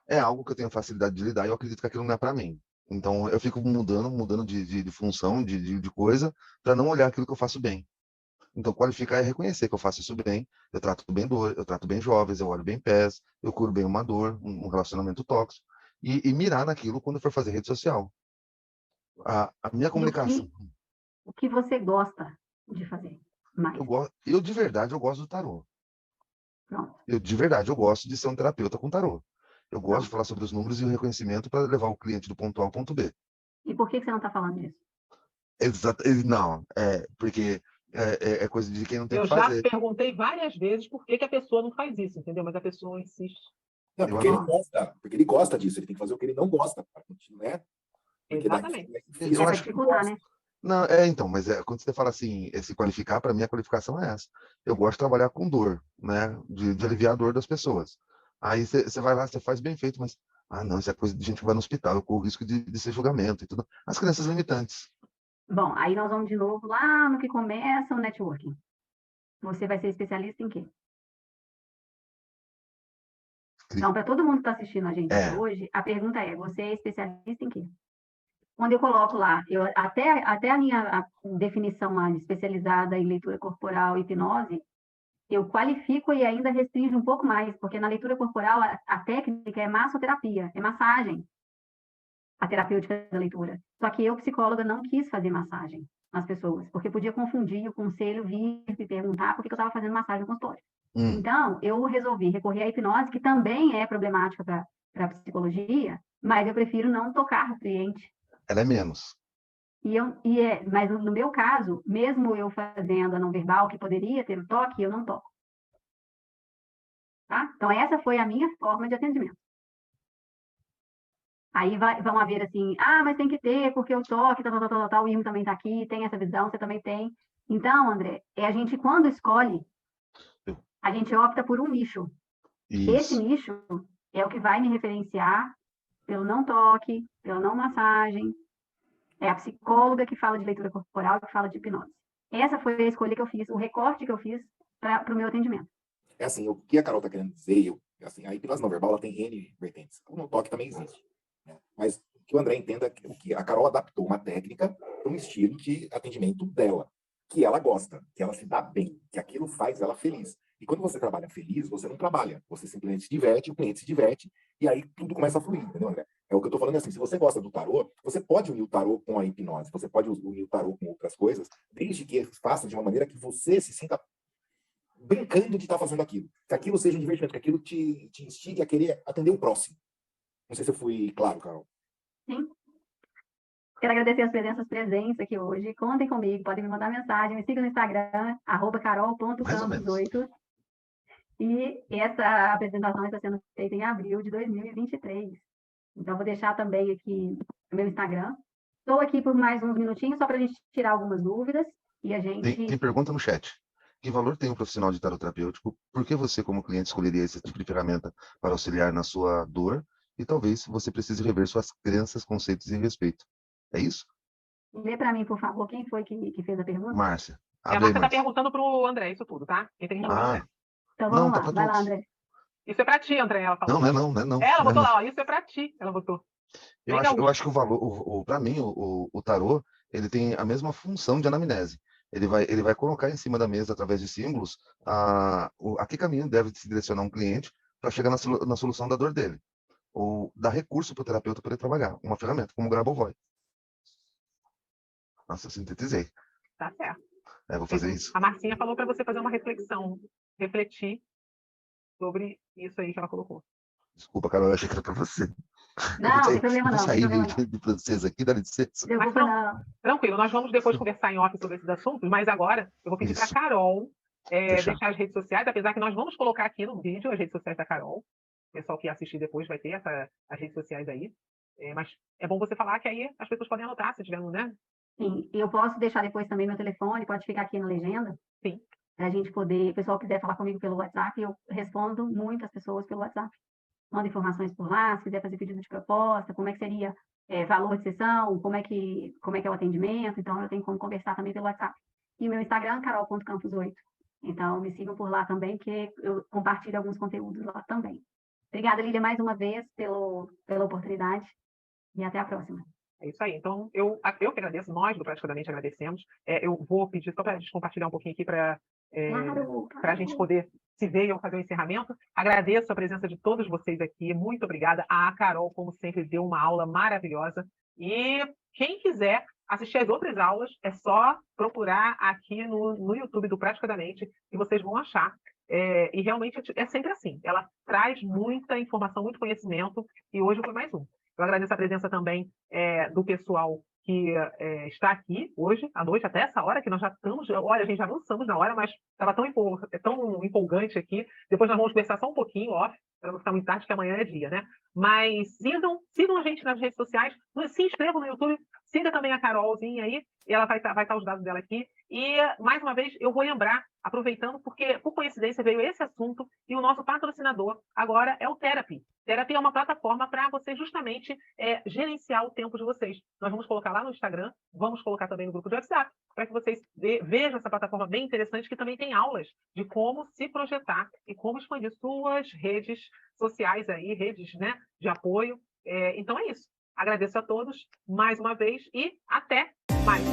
É algo que eu tenho facilidade de lidar e eu acredito que aquilo não é para mim. Então eu fico mudando de função, de coisa, para não olhar aquilo que eu faço bem. Então qualificar é reconhecer que eu faço isso bem, eu trato bem dor, eu trato bem jovens, eu olho bem pés, eu curo bem uma dor, um relacionamento tóxico, e mirar naquilo quando for fazer rede social. A minha E comunicação, o que você gosta de fazer mais? eu de verdade eu gosto do tarô. Pronto, Eu de verdade eu gosto de ser um terapeuta com tarô. Eu gosto de pronto. falar sobre os números e o reconhecimento para levar o cliente do ponto A ao ponto B. E por que você não está falando disso? Não, porque é coisa de quem não tem o Eu que já fazer. perguntei várias vezes por que a pessoa não faz isso, entendeu? Mas a pessoa insiste. Não, porque ele gosta disso, ele tem que fazer o que ele não gosta, né? Porque daí Exatamente. é Eu É para acho dificultar, né? não, então, mas quando você fala assim, se qualificar, para mim a qualificação é essa. Eu gosto de trabalhar com dor, né? De aliviar a dor das pessoas. Aí você vai lá, você faz bem feito, mas não, isso é coisa de gente que vai no hospital, eu corro o risco de ser julgamento e tudo. As crenças limitantes. Bom, aí nós vamos de novo lá no que começa o networking. Você vai ser especialista em quê? Então, para todo mundo que está assistindo a gente aqui É, hoje, a pergunta é: você é especialista em quê? Quando eu coloco lá, até a minha definição lá de especializada em leitura corporal e hipnose, eu qualifico e ainda restringo um pouco mais, porque na leitura corporal a técnica é massoterapia, é massagem, a terapêutica da leitura. Só que eu, psicóloga, não quis fazer massagem nas pessoas, porque podia confundir o conselho vir me perguntar por que eu estava fazendo massagem no consultório. hum, Então, eu resolvi recorrer à hipnose, que também é problemática para a psicologia, mas eu prefiro não tocar o cliente. Ela é menos. Mas no meu caso, mesmo eu fazendo a não verbal, que poderia ter o toque, eu não toco. Tá? Então, essa foi a minha forma de atendimento. Aí vão haver assim, mas tem que ter, porque o toque, tal, o IRMO também está aqui, tem essa visão, você também tem. Então, André, a gente, quando escolhe, a gente opta por um nicho. Esse Isso. nicho é o que vai me referenciar pelo não toque, pela não massagem. É a psicóloga que fala de leitura corporal, que fala de hipnose. Essa foi a escolha que eu fiz, o recorte que eu fiz para o meu atendimento. É assim, o que a Carol está querendo dizer, assim, a hipnose não verbal ela tem N vertentes. O no toque também existe. Né? Mas que o André entenda que a Carol adaptou uma técnica para um estilo de atendimento dela, que ela gosta, que ela se dá bem, que aquilo faz ela feliz. E quando você trabalha feliz, você não trabalha, você simplesmente se diverte, o cliente se diverte, e aí tudo começa a fluir, entendeu, André? É o que eu estou falando assim, se você gosta do tarô, você pode unir o tarô com a hipnose, você pode unir o tarô com outras coisas, desde que faça de uma maneira que você se sinta brincando de estar fazendo aquilo. Que aquilo seja um divertimento, que aquilo te instigue a querer atender o próximo. Não sei se eu fui claro, Carol. Sim. Quero agradecer as presenças presentes aqui hoje. Contem comigo, podem me mandar mensagem, me sigam no Instagram, @carol.campos8. E essa apresentação está sendo feita em abril de 2023. Então, vou deixar também aqui o meu Instagram. Estou aqui por mais uns minutinhos, só para a gente tirar algumas dúvidas. E a gente... Tem pergunta no chat. Que valor tem um profissional de tarot terapêutico? Por que você, como cliente, escolheria esse tipo de ferramenta para auxiliar na sua dor? E talvez você precise rever suas crenças, conceitos e respeito. É isso? Lê para mim, por favor, quem foi que fez a pergunta? Márcia. A Abre aí, Márcia está Márcia. perguntando para o André isso tudo, tá? Quem tem que responder é o André. Então, Não, vamos tá lá. para Vai lá, todos. André. Isso é para ti, André, ela falou. Não é não. Ela Não é botou não. lá, ó, isso é para ti. Ela botou. Eu acho que o valor, para mim, o tarô, ele tem a mesma função de anamnese. Ele vai colocar em cima da mesa, através de símbolos, a que caminho deve se direcionar um cliente para chegar na solução da dor dele. Ou dar recurso para o terapeuta poder trabalhar. Uma ferramenta, como o Grabovoi. Nossa, eu sintetizei. Tá certo. Vou fazer isso. A Marcinha falou para você fazer uma reflexão, refletir sobre isso aí que ela colocou. Desculpa, Carol, eu achei que era para você. Não, tem problema não. Vou sair de francês aqui, dá licença. Tranquilo, nós vamos depois conversar em off sobre esses assuntos, mas agora eu vou pedir para a Carol deixar as redes sociais, apesar que nós vamos colocar aqui no vídeo as redes sociais da Carol. O pessoal que assistir depois vai ter as redes sociais aí. Mas é bom você falar que aí as pessoas podem anotar se tiver, né? Sim, eu posso deixar depois também meu telefone, pode ficar aqui na legenda. Sim. Para a gente poder, o pessoal quiser falar comigo pelo WhatsApp, eu respondo muitas pessoas pelo WhatsApp. Mando informações por lá, se quiser fazer pedido de proposta, como é que seria valor de sessão, como é que é o atendimento, então eu tenho como conversar também pelo WhatsApp. E o meu Instagram, carol.campos8. Então, me sigam por lá também, que eu compartilho alguns conteúdos lá também. Obrigada, Lília, mais uma vez pela oportunidade e até a próxima. É isso aí. Então, eu que agradeço, nós do Praticamente agradecemos. Eu vou pedir só para a gente compartilhar um pouquinho aqui para a gente poder se ver e eu fazer o encerramento. Agradeço a presença de todos vocês aqui. Muito obrigada. A Carol, como sempre, deu uma aula maravilhosa. E quem quiser assistir as outras aulas, é só procurar aqui no YouTube do Praticamente, que vocês vão achar. E realmente é sempre assim. Ela traz muita informação, muito conhecimento, e hoje foi mais um. Eu agradeço a presença também do pessoal que está aqui hoje, à noite, até essa hora, que nós já estamos... Olha, a gente já avançamos na hora, mas estava tão empolgante aqui. Depois nós vamos conversar só um pouquinho, off, para não ficar muito tarde, que amanhã é dia, né? Mas sigam a gente nas redes sociais, se inscrevam no YouTube, siga também a Carolzinha aí, e ela vai estar os dados dela aqui. E, mais uma vez, eu vou lembrar, aproveitando, porque, por coincidência, veio esse assunto, e o nosso patrocinador agora é o Therapy. Therapy é uma plataforma para você justamente gerenciar o tempo de vocês. Nós vamos colocar lá no Instagram, vamos colocar também no grupo de WhatsApp, para que vocês vejam essa plataforma bem interessante, que também tem aulas de como se projetar e como expandir suas redes sociais aí, redes, né, de apoio. Então é isso. Agradeço a todos mais uma vez e até mais.